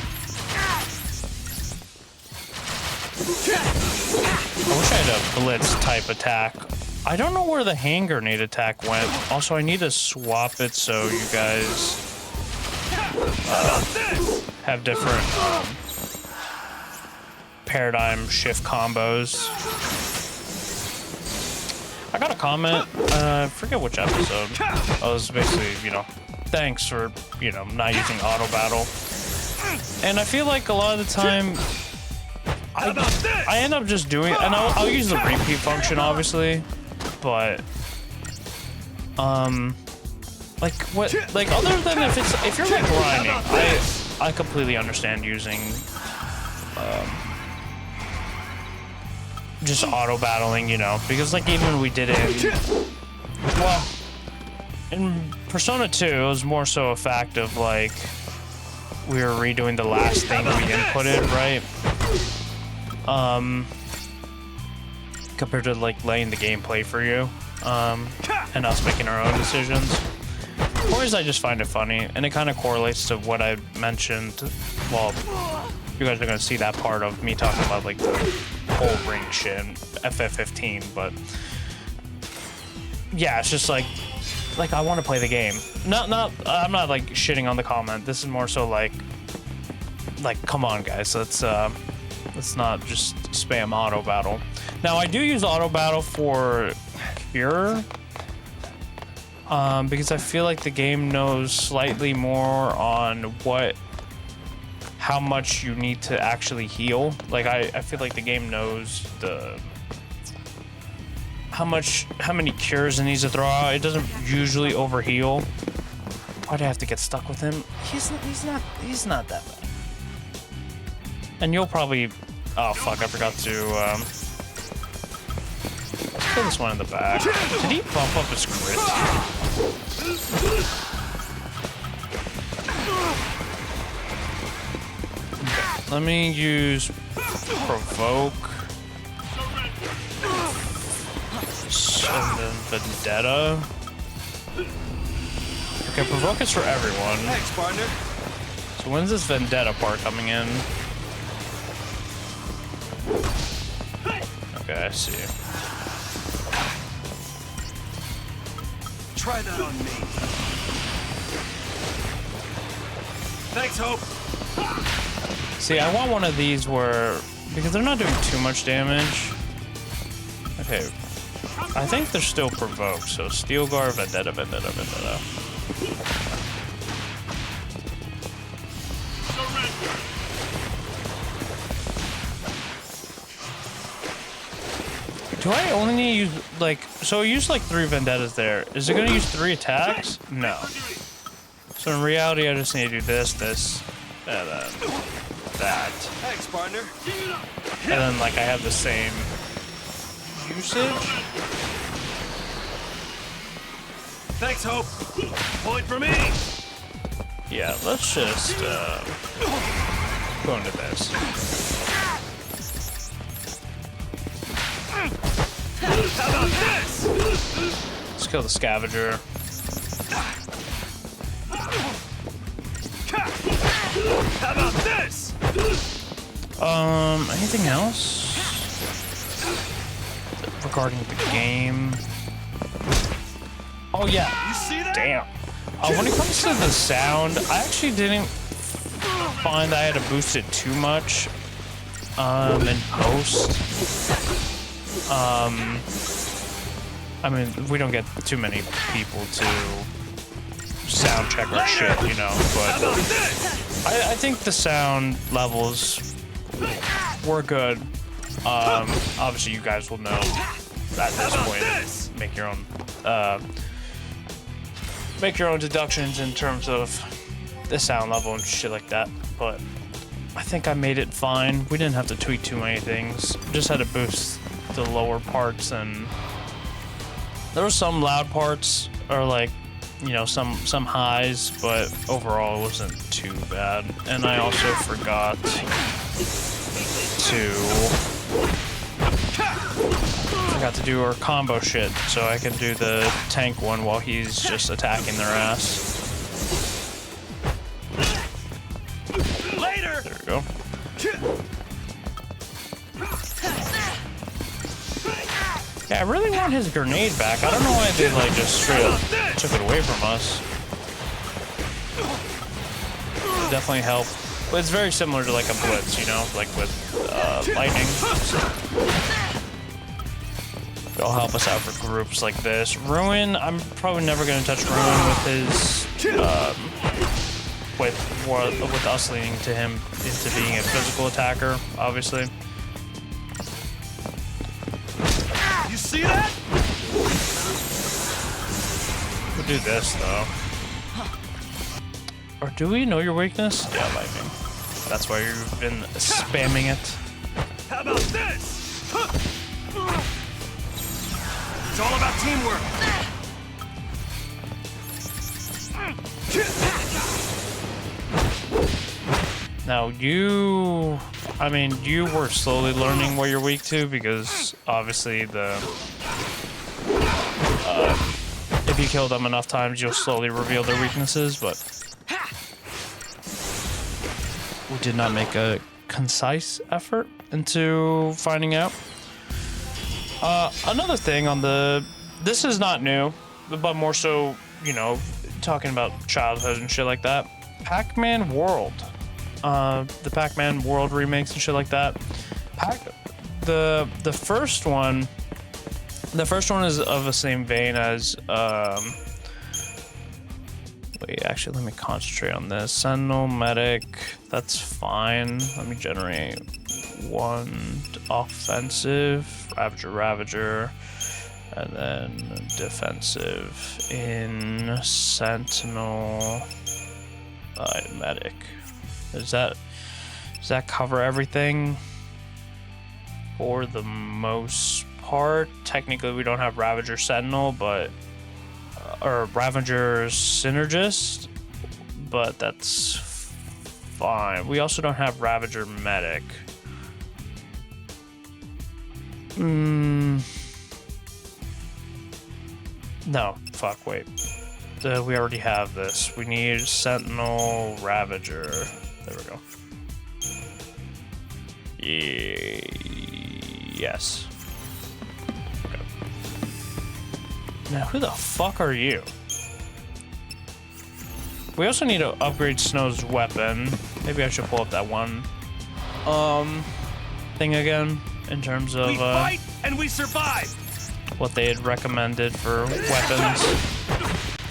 I wish I had a blitz type attack. I don't know where the hand grenade attack went. Also, I need to swap it so you guys have different paradigm shift combos. I got a comment, I forget which episode. I was basically, you know, thanks for, you know, not using auto battle. And I feel like a lot of the time, I end up just doing, and I'll use the repeat function, obviously, but, like, what, like, other than if you're, like, grinding, I completely understand using, just auto battling, you know, because like even we did it in Persona 2, it was more so a fact of like we were redoing the last thing we inputted, right? Compared to like laying the gameplay for you, and us making our own decisions. Toys, I just find it funny, and it kind of correlates to what I mentioned. Well, you guys are gonna see that part of me talking about like the whole ring shit in FF15, but yeah, it's just like I want to play the game. I'm not like shitting on the comment. This is more so like come on guys, let's not just spam auto battle. Now I do use auto battle for cure, because I feel like the game knows slightly more on how much you need to actually heal. Like I feel like the game knows how many cures it needs to throw out. It doesn't usually overheal. Why'd I have to get stuck with him? He's not that bad. And you'll probably, oh fuck, I forgot to let's kill this one in the back. Did he bump up his crit? Okay, let me use provoke. And then vendetta. Okay, provoke is for everyone. Thanks, partner. So when's this vendetta part coming in? Okay, I see. Try that on me. Thanks, Hope. See, I want one of these where, because they're not doing too much damage. Okay, I think they're still provoked, so Steel Guard, vendetta, vendetta, vendetta. Do I only need to use, like, so I used like 3 vendettas there. Is it gonna use 3 attacks? No. So in reality, I just need to do this, and then that. Thanks, partner. And then, like, I have the same usage. Thanks, Hope. Point for me. Yeah, let's just go into this. How about this? Let's kill the scavenger. How about this? Anything else regarding the game? Oh yeah. You see that? Damn. When it comes to the sound, I actually didn't find I had to boost it too much in post. I mean, we don't get too many people to sound check our shit, you know, but I think the sound levels were good. Obviously you guys will know at this point. Make your own deductions in terms of the sound level and shit like that, but I think I made it fine. We didn't have to tweak too many things. Just had to boost the lower parts, and there were some loud parts, or like, you know, some highs, but overall it wasn't too bad. And I also forgot to do our combo shit, so I can do the tank one while he's just attacking their ass. Later. There we go. Yeah, I really want his grenade back. I don't know why they like just straight up took it away from us. It definitely helped. But it's very similar to like a blitz, you know, like with lightning. So it'll help us out for groups like this. Ruin, I'm probably never gonna touch Ruin with his with us leading to him into being a physical attacker, obviously. You see that? We'll do this though. Or do we know your weakness? Yeah, lightning. That's why you've been spamming it. How about this? It's all about teamwork. Now you were slowly learning what you're weak to, because obviously if if you kill them enough times, you'll slowly reveal their weaknesses, but we did not make a concise effort into finding out. Another thing on this is not new, but more so, you know, talking about childhood and shit like that. Pac-Man World. The Pac-Man World remakes and shit like that. The first one is of the same vein as wait, actually let me concentrate on this. Sentinel, Medic, that's fine. Let me generate one offensive, Ravager, and then defensive in Sentinel, Medic. Does that cover everything? For the most part, technically we don't have Ravager Sentinel, but or Ravager Synergist, but that's fine. We also don't have Ravager Medic. No, fuck, wait. We already have this. We need Sentinel Ravager. There we go. Yes. Okay. Now, who the fuck are you? We also need to upgrade Snow's weapon. Maybe I should pull up that one thing again in terms of we fight and we survive. What they had recommended for weapons.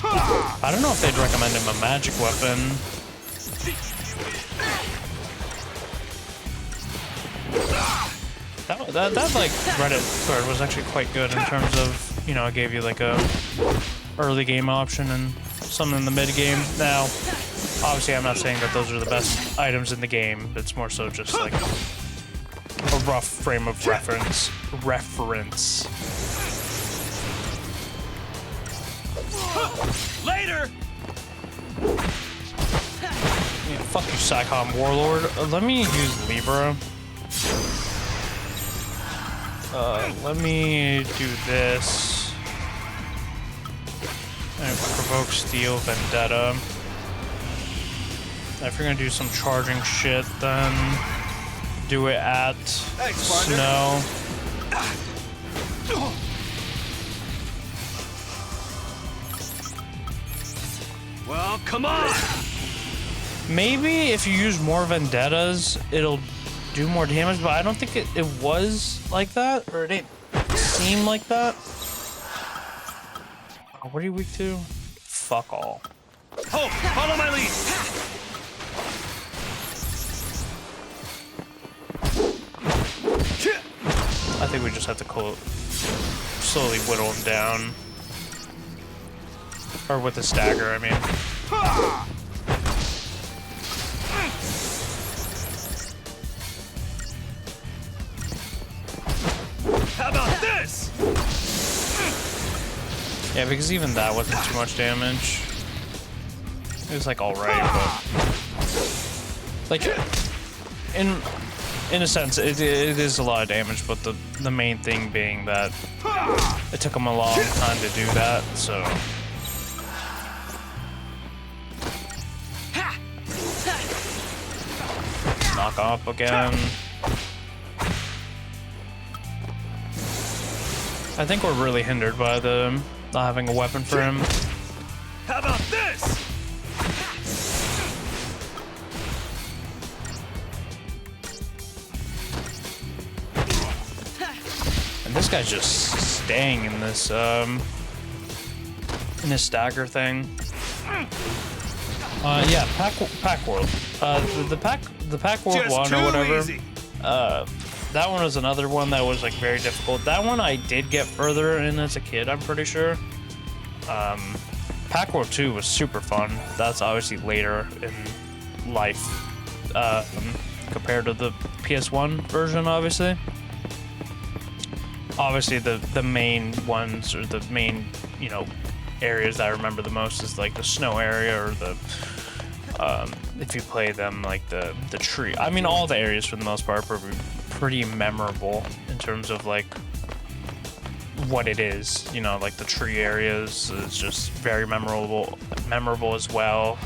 I don't know if they'd recommend him a magic weapon. That like Reddit thread was actually quite good in terms of, you know, it gave you like a early game option and some in the mid game. Now, obviously I'm not saying that those are the best items in the game. It's more so just like a rough frame of reference. Later. Yeah, fuck you, Psychom Warlord. Let me use Libra. Let me do this. And provoke Steel Vendetta. If you're gonna do some charging shit, then do it at Snow. Well, come on! Maybe if you use more Vendettas, it'll do more damage, but I don't think it was like that, or it didn't seem like that. Oh, what are you weak to? Fuck all. Oh, follow my lead! I think we just have to slowly whittle him down. Or with the stagger, I mean. How about this? Yeah, because even that wasn't too much damage. It was like alright, but like in a sense it is a lot of damage, but the main thing being that it took him a long time to do that, so knock up again. I think we're really hindered by the not having a weapon for him. How about this? And this guy's just staying in this stagger thing. Yeah, Pac World. The Pac World Just one or whatever. easy. That one was another one that was like very difficult. That one I did get further in as a kid, I'm pretty sure. Pac World 2 was super fun. That's obviously later in life compared to the PS1 version, obviously. Obviously the main ones, or the main, you know, areas that I remember the most is like the snow area, or the if you play them, like the tree. I mean, all the areas for the most part are pretty memorable in terms of like what it is. You know, like the tree areas is just very memorable as well.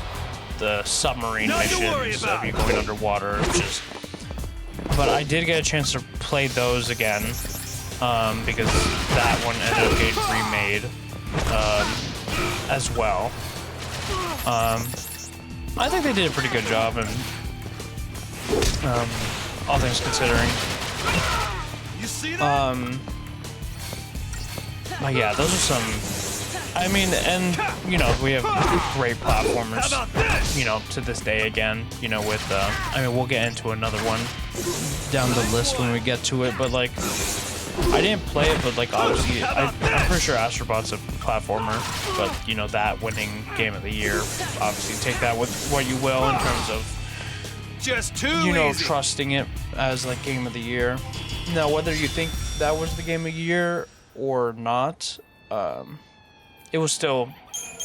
The submarine missions of you going underwater, just. But I did get a chance to play those again, because that one ended up getting remade as well. I think they did a pretty good job, and all things considering. You see that? But yeah, those are some. I mean, and you know, we have great platformers. You know, to this day again. You know, with I mean, we'll get into another one down the list when we get to it. But like, I didn't play it, but like obviously, I'm pretty sure Astrobot's a platformer. But you know, that winning Game of the Year. Obviously, take that with what you will in terms of. Just too You know, easy. trusting it as like Game of the Year. Now, whether you think that was the Game of the Year or not, it was still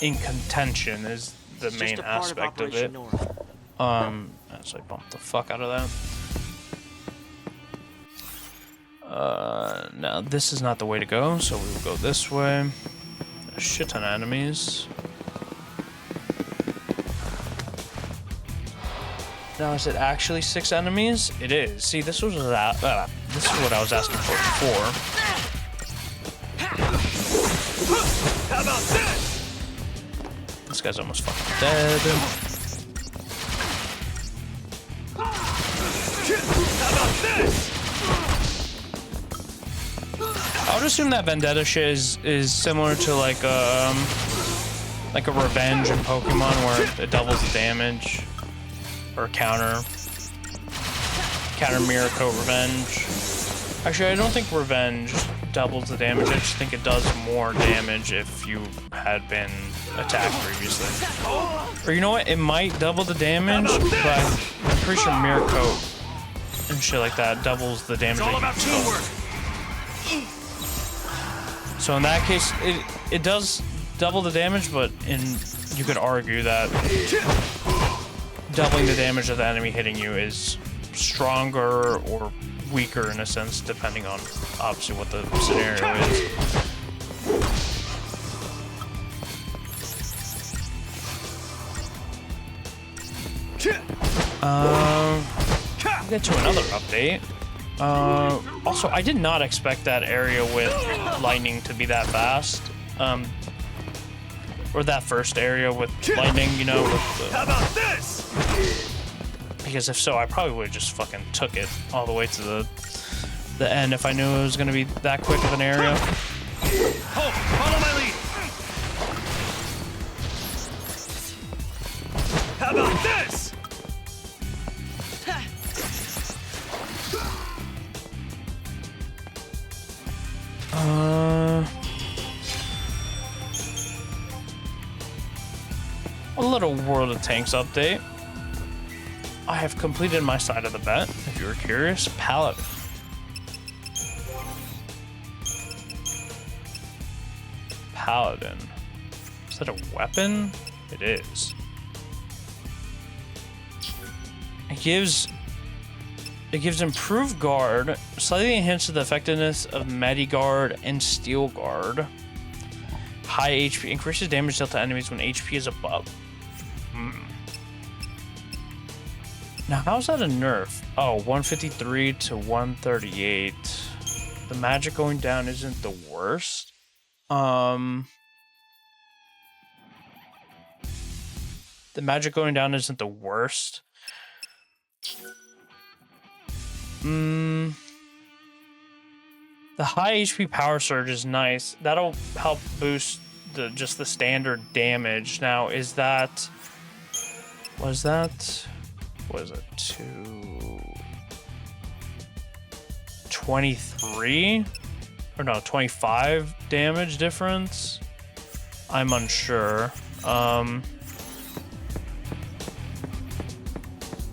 in contention is the It's main just a part aspect of Operation it. Nora. So I bumped the fuck out of that. Now this is not the way to go, so we will go this way. A shit ton of enemies. Now is it actually 6 enemies? It is. See, this was this is what I was asking for before. How about this? This guy's almost fucking dead. How about this? I would assume that Vendetta shit is similar to like a revenge in Pokemon where it doubles the damage. Or counter mirror coat revenge. Actually, I don't think revenge doubles the damage. I just think it does more damage if you had been attacked previously. Or you know what? It might double the damage, but I'm pretty sure mirror coat and shit like that doubles the damage. It's all about teamwork. So in that case, it does double the damage, but you could argue that doubling the damage of the enemy hitting you is stronger or weaker in a sense, depending on obviously what the scenario is. We'll get to another update. Also, I did not expect that area with lightning to be that fast. Or that first area with lightning, you know, with the... How about this? Because if so, I probably would have just fucking took it all the way to the end if I knew it was going to be that quick of an area. Halt! Follow my lead! How about this? A little World of Tanks update. I have completed my side of the bet, if you were curious. Paladin. Paladin. Is that a weapon? It is. It gives improved guard, slightly enhances the effectiveness of Mediguard and Steel Guard. High HP, increases damage dealt to enemies when HP is above. Now, how's that a nerf? Oh, 153 to 138. The magic going down isn't the worst. The magic going down isn't the worst. The high HP power surge is nice. That'll help boost just the standard damage. Now, is that... Was it 23? Or no, 25 damage difference? I'm unsure. You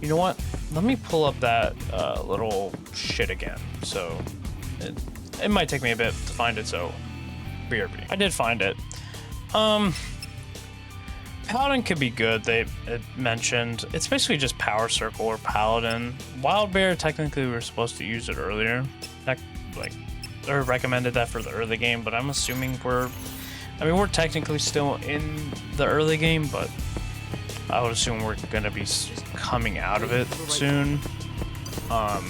know what? Let me pull up that little shit again. So it might take me a bit to find it, so BRB. I did find it. Paladin could be good, it mentioned. It's basically just Power Circle or Paladin. Wild Bear, technically we were supposed to use it earlier. That, like, or recommended that for the early game, but I'm assuming we're technically still in the early game, but I would assume we're gonna be coming out of it soon. I'll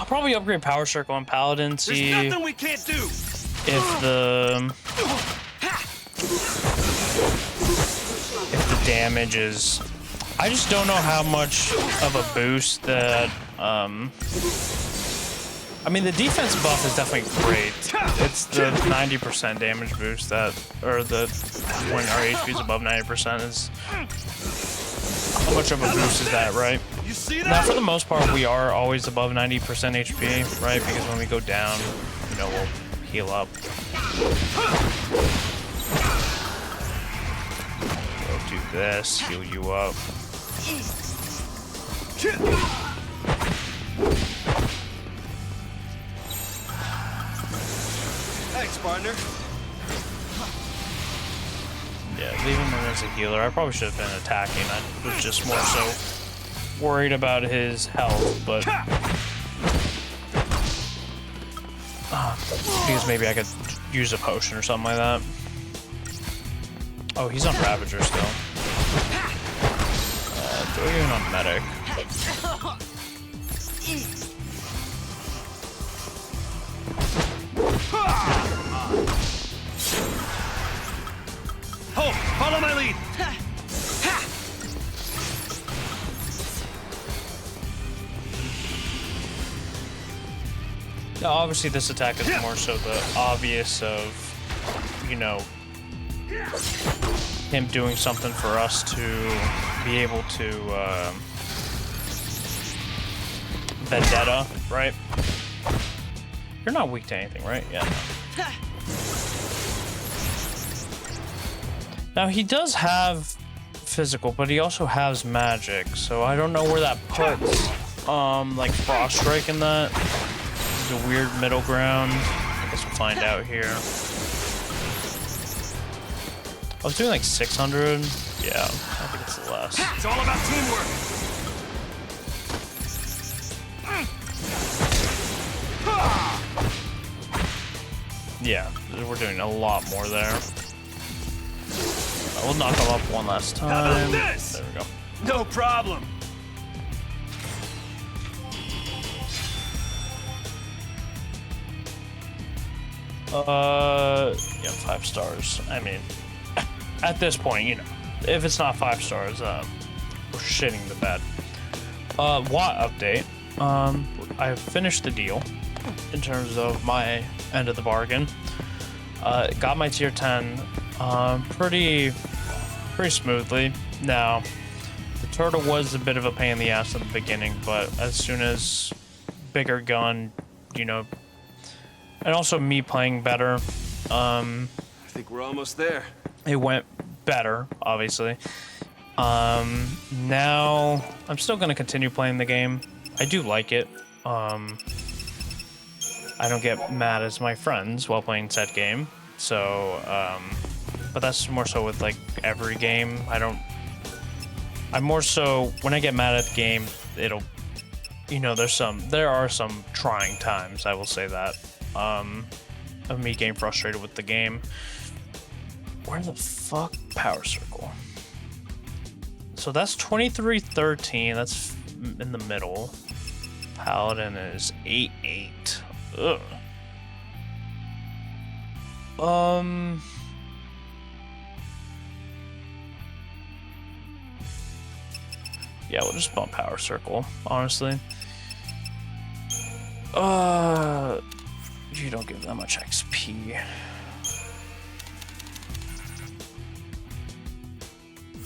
probably upgrade Power Circle on Paladin, see There's nothing we can't do. if the damage is. I just don't know how much of a boost that. I mean, the defense buff is definitely great. It's the 90% damage boost that, or the when our HP is above 90% is. How much of a boost is that, right? You see that? Now, for the most part, we are always above 90% HP, right? Because when we go down, you know, we'll heal up. We'll do this, heal you up. Thanks, partner. Yeah, leave him in as a healer. I probably should have been attacking. I was just more so worried about his health, but because maybe I could use a potion or something like that. Oh, he's on Ravager still. Throw you in on Medic. Oh, follow my lead. Now, obviously, this attack is more so the obvious of, you know, him doing something for us to be able to vendetta, right? You're not weak to anything, right? Yeah. No. Now, he does have physical, but he also has magic, so I don't know where that puts, like, Frost Strike in that. It's a weird middle ground. I guess we'll find out here. I was doing like 600. Yeah, I think it's less. It's all about teamwork. Yeah, we're doing a lot more there. We'll knock him up one last time. How about this? There we go. No problem. Yeah, 5 stars. I mean, at this point, you know, if it's not 5 stars, we're shitting the bed. Watt update. I finished the deal in terms of my end of the bargain. Got my tier 10 pretty smoothly. Now, the turtle was a bit of a pain in the ass in the beginning, but as soon as bigger gun, you know, and also me playing better, I think we're almost there. it went better, obviously. Now I'm still gonna continue playing the game. I do like it. I don't get mad as my friends while playing said game. So, but that's more so with like every game. I'm more so when I get mad at the game, it'll, you know, there are some trying times, I will say that, of me getting frustrated with the game. Where the fuck Power Circle? So that's 2313. That's in the middle. Paladin is 88. Ugh. Yeah, we'll just bump Power Circle, honestly. You don't give that much XP.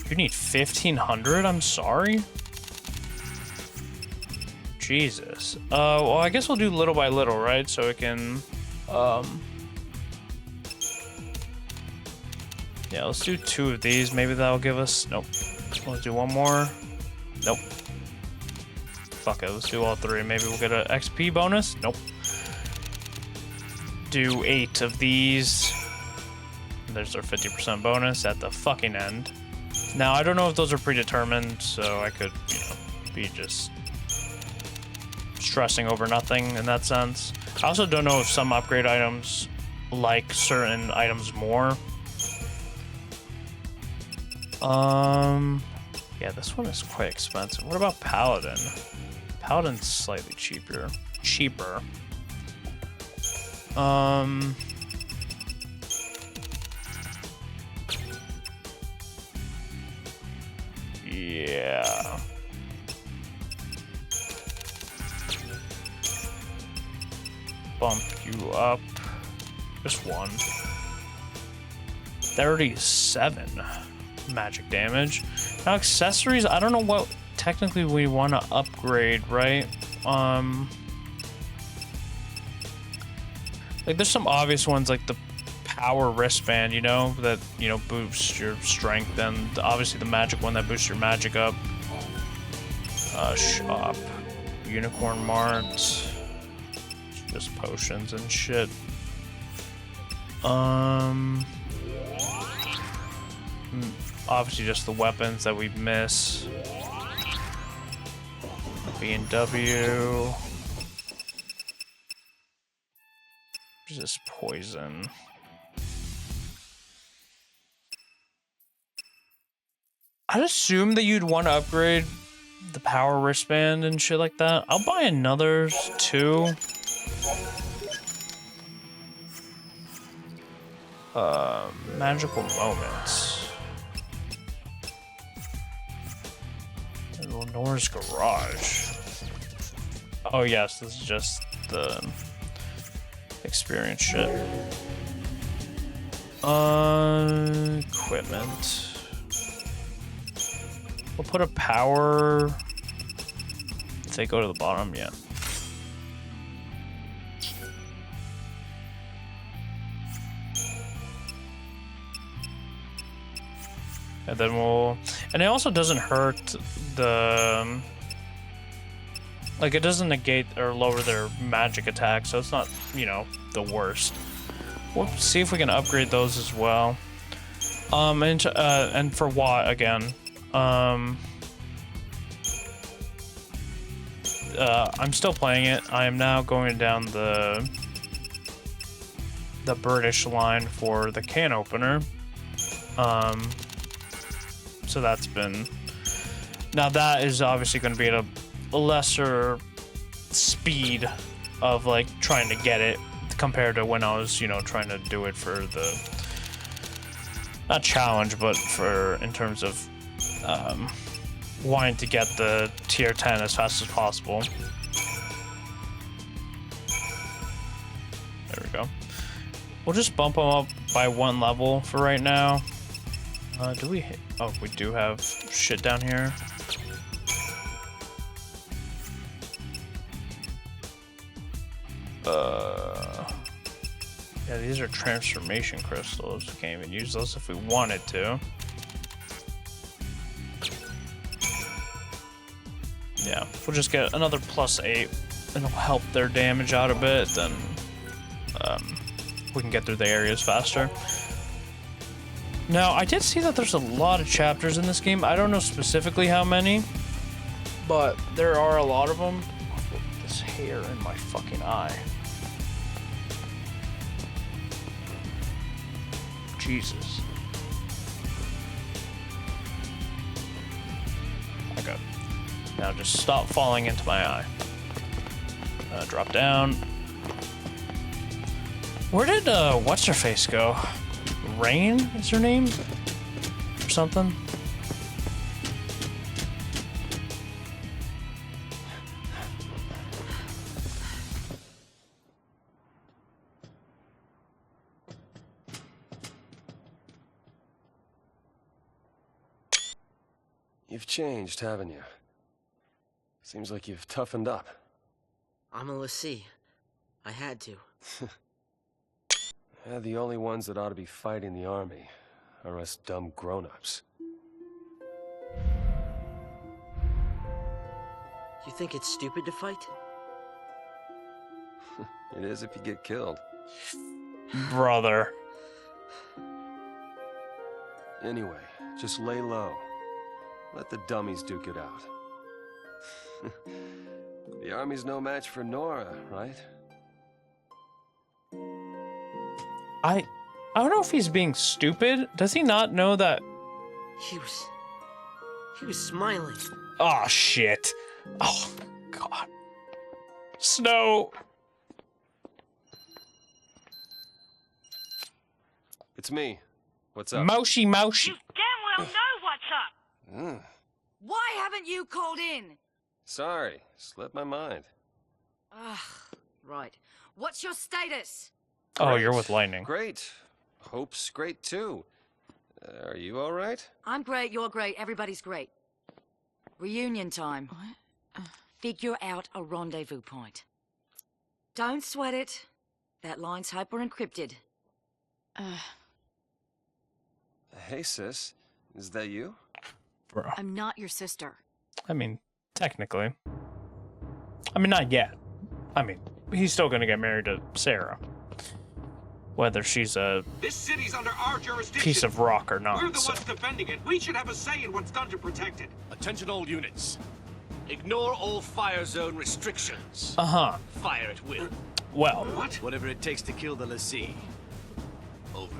You need 1500? I'm sorry? Jesus. Well, I guess we'll do little by little, right? So it can, yeah, let's do 2 of these. Maybe that'll give us, nope. Let's do 1 more. Nope. Fuck it, let's do all 3. Maybe we'll get an XP bonus. Nope. Do 8 of these. There's our 50% bonus at the fucking end. Now, I don't know if those are predetermined, so I could, you know, be just stressing over nothing in that sense. I also don't know if some upgrade items like certain items more. Yeah, this one is quite expensive. What about Paladin? Paladin's slightly cheaper. Yeah. Bump you up. Just one. 37 magic damage. Now accessories, I don't know what technically we want to upgrade, right? Like there's some obvious ones like the power wristband, you know, that, you know, boosts your strength, and obviously the magic one that boosts your magic up. Shop. Unicorn Mart. Just potions and shit. Obviously just the weapons that we miss. B&W. Just poison. I'd assume that you'd want to upgrade the power wristband and shit like that. I'll buy another too. Magical moments. And Nora's garage. Oh yes, this is just the experience shit. Equipment. We'll put a power. If they go to the bottom, yeah. And then we'll, and it also doesn't hurt the, like it doesn't negate or lower their magic attack, so it's not, you know, the worst. We'll see if we can upgrade those as well. And for what again? I'm still playing it. I am now going down the British line for the can opener. So that's been, now that is obviously going to be at a lesser speed of like trying to get it compared to when I was, you know, trying to do it for the, not challenge, but for in terms of wanting to get the tier 10 as fast as possible. There we go. We'll just bump them up by one level for right now. Do we hit? Oh, we do have shit down here. Yeah, these are transformation crystals. We can't even use those if we wanted to. Yeah, if we'll just get another +8 and it'll help their damage out a bit, then we can get through the areas faster. Now, I did see that there's a lot of chapters in this game. I don't know specifically how many, but there are a lot of them. This hair in my fucking eye. Jesus. Okay. Now just stop falling into my eye. Drop down. Where did, what's-her-face go? Rain is her name? Or something? You've changed, haven't you? Seems like you've toughened up. I'm a lessee. I had to. Yeah, the only ones that ought to be fighting the army are us dumb grown-ups. You think it's stupid to fight? It is if you get killed. Brother. Anyway, just lay low. Let the dummies duke it out. The army's no match for Nora, right? I don't know if he's being stupid. Does he not know that? He was smiling. Oh, shit. Oh, God. Snow. It's me. What's up? Moshi Moshi. You damn well know what's up! Mm, Why haven't you called in? sorry, slipped my mind. Ugh, right. What's your status? Oh, you're Great. with lightning. Great. Hope's great too. Are you all right? I'm great, you're great, everybody's great. Reunion time. What? Figure out a rendezvous point. Don't sweat it. That line's hyper encrypted. Hey, sis. Is that you? Bro. I'm not your sister. I mean, technically. I mean, not yet. I mean, he's still gonna get married to Sarah. Whether she's a This city's under our jurisdiction. piece of rock or not. We're the so- ones defending it. We should have a say in what's done to protect it. Attention all units. Ignore all fire zone restrictions. Uh-huh. Fire at will. Well, What? Whatever it takes to kill the Lassie. Over.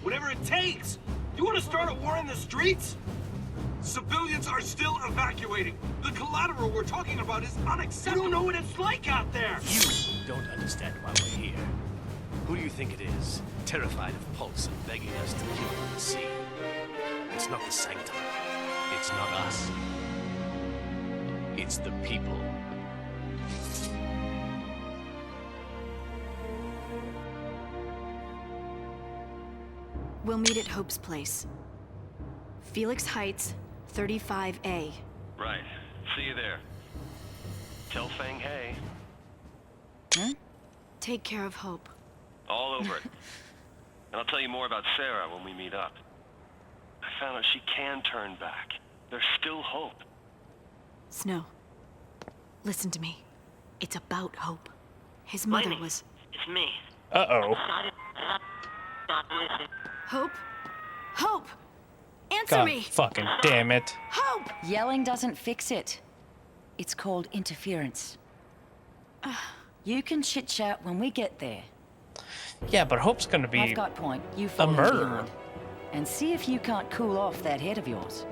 Whatever it takes. You want to start a war in the streets? Civilians are still evacuating. The collateral we're talking about is unacceptable. You don't know what it's like out there. You don't understand why we're here. Who do you think it is? Terrified of Pulse and begging us to kill the Lassie. It's not the Sanctum. It's not us. It's the people. We'll meet at Hope's place. Felix Heights, 35A. Right. See you there. Tell Fang hey. Take care of Hope. All over it. And I'll tell you more about Sarah when we meet up. I found out she can turn back. There's still hope. Snow, listen to me. It's about Hope. His mother Lightning. was... It's me. uh-oh. Hope? Hope! Answer God me! fucking damn it. Hope! Yelling doesn't fix it. It's called interference. You can chit-chat when we get there. Yeah, but Hope's gonna be... I've got point. You follow me murderer. behind. And see if you can't cool off that head of yours.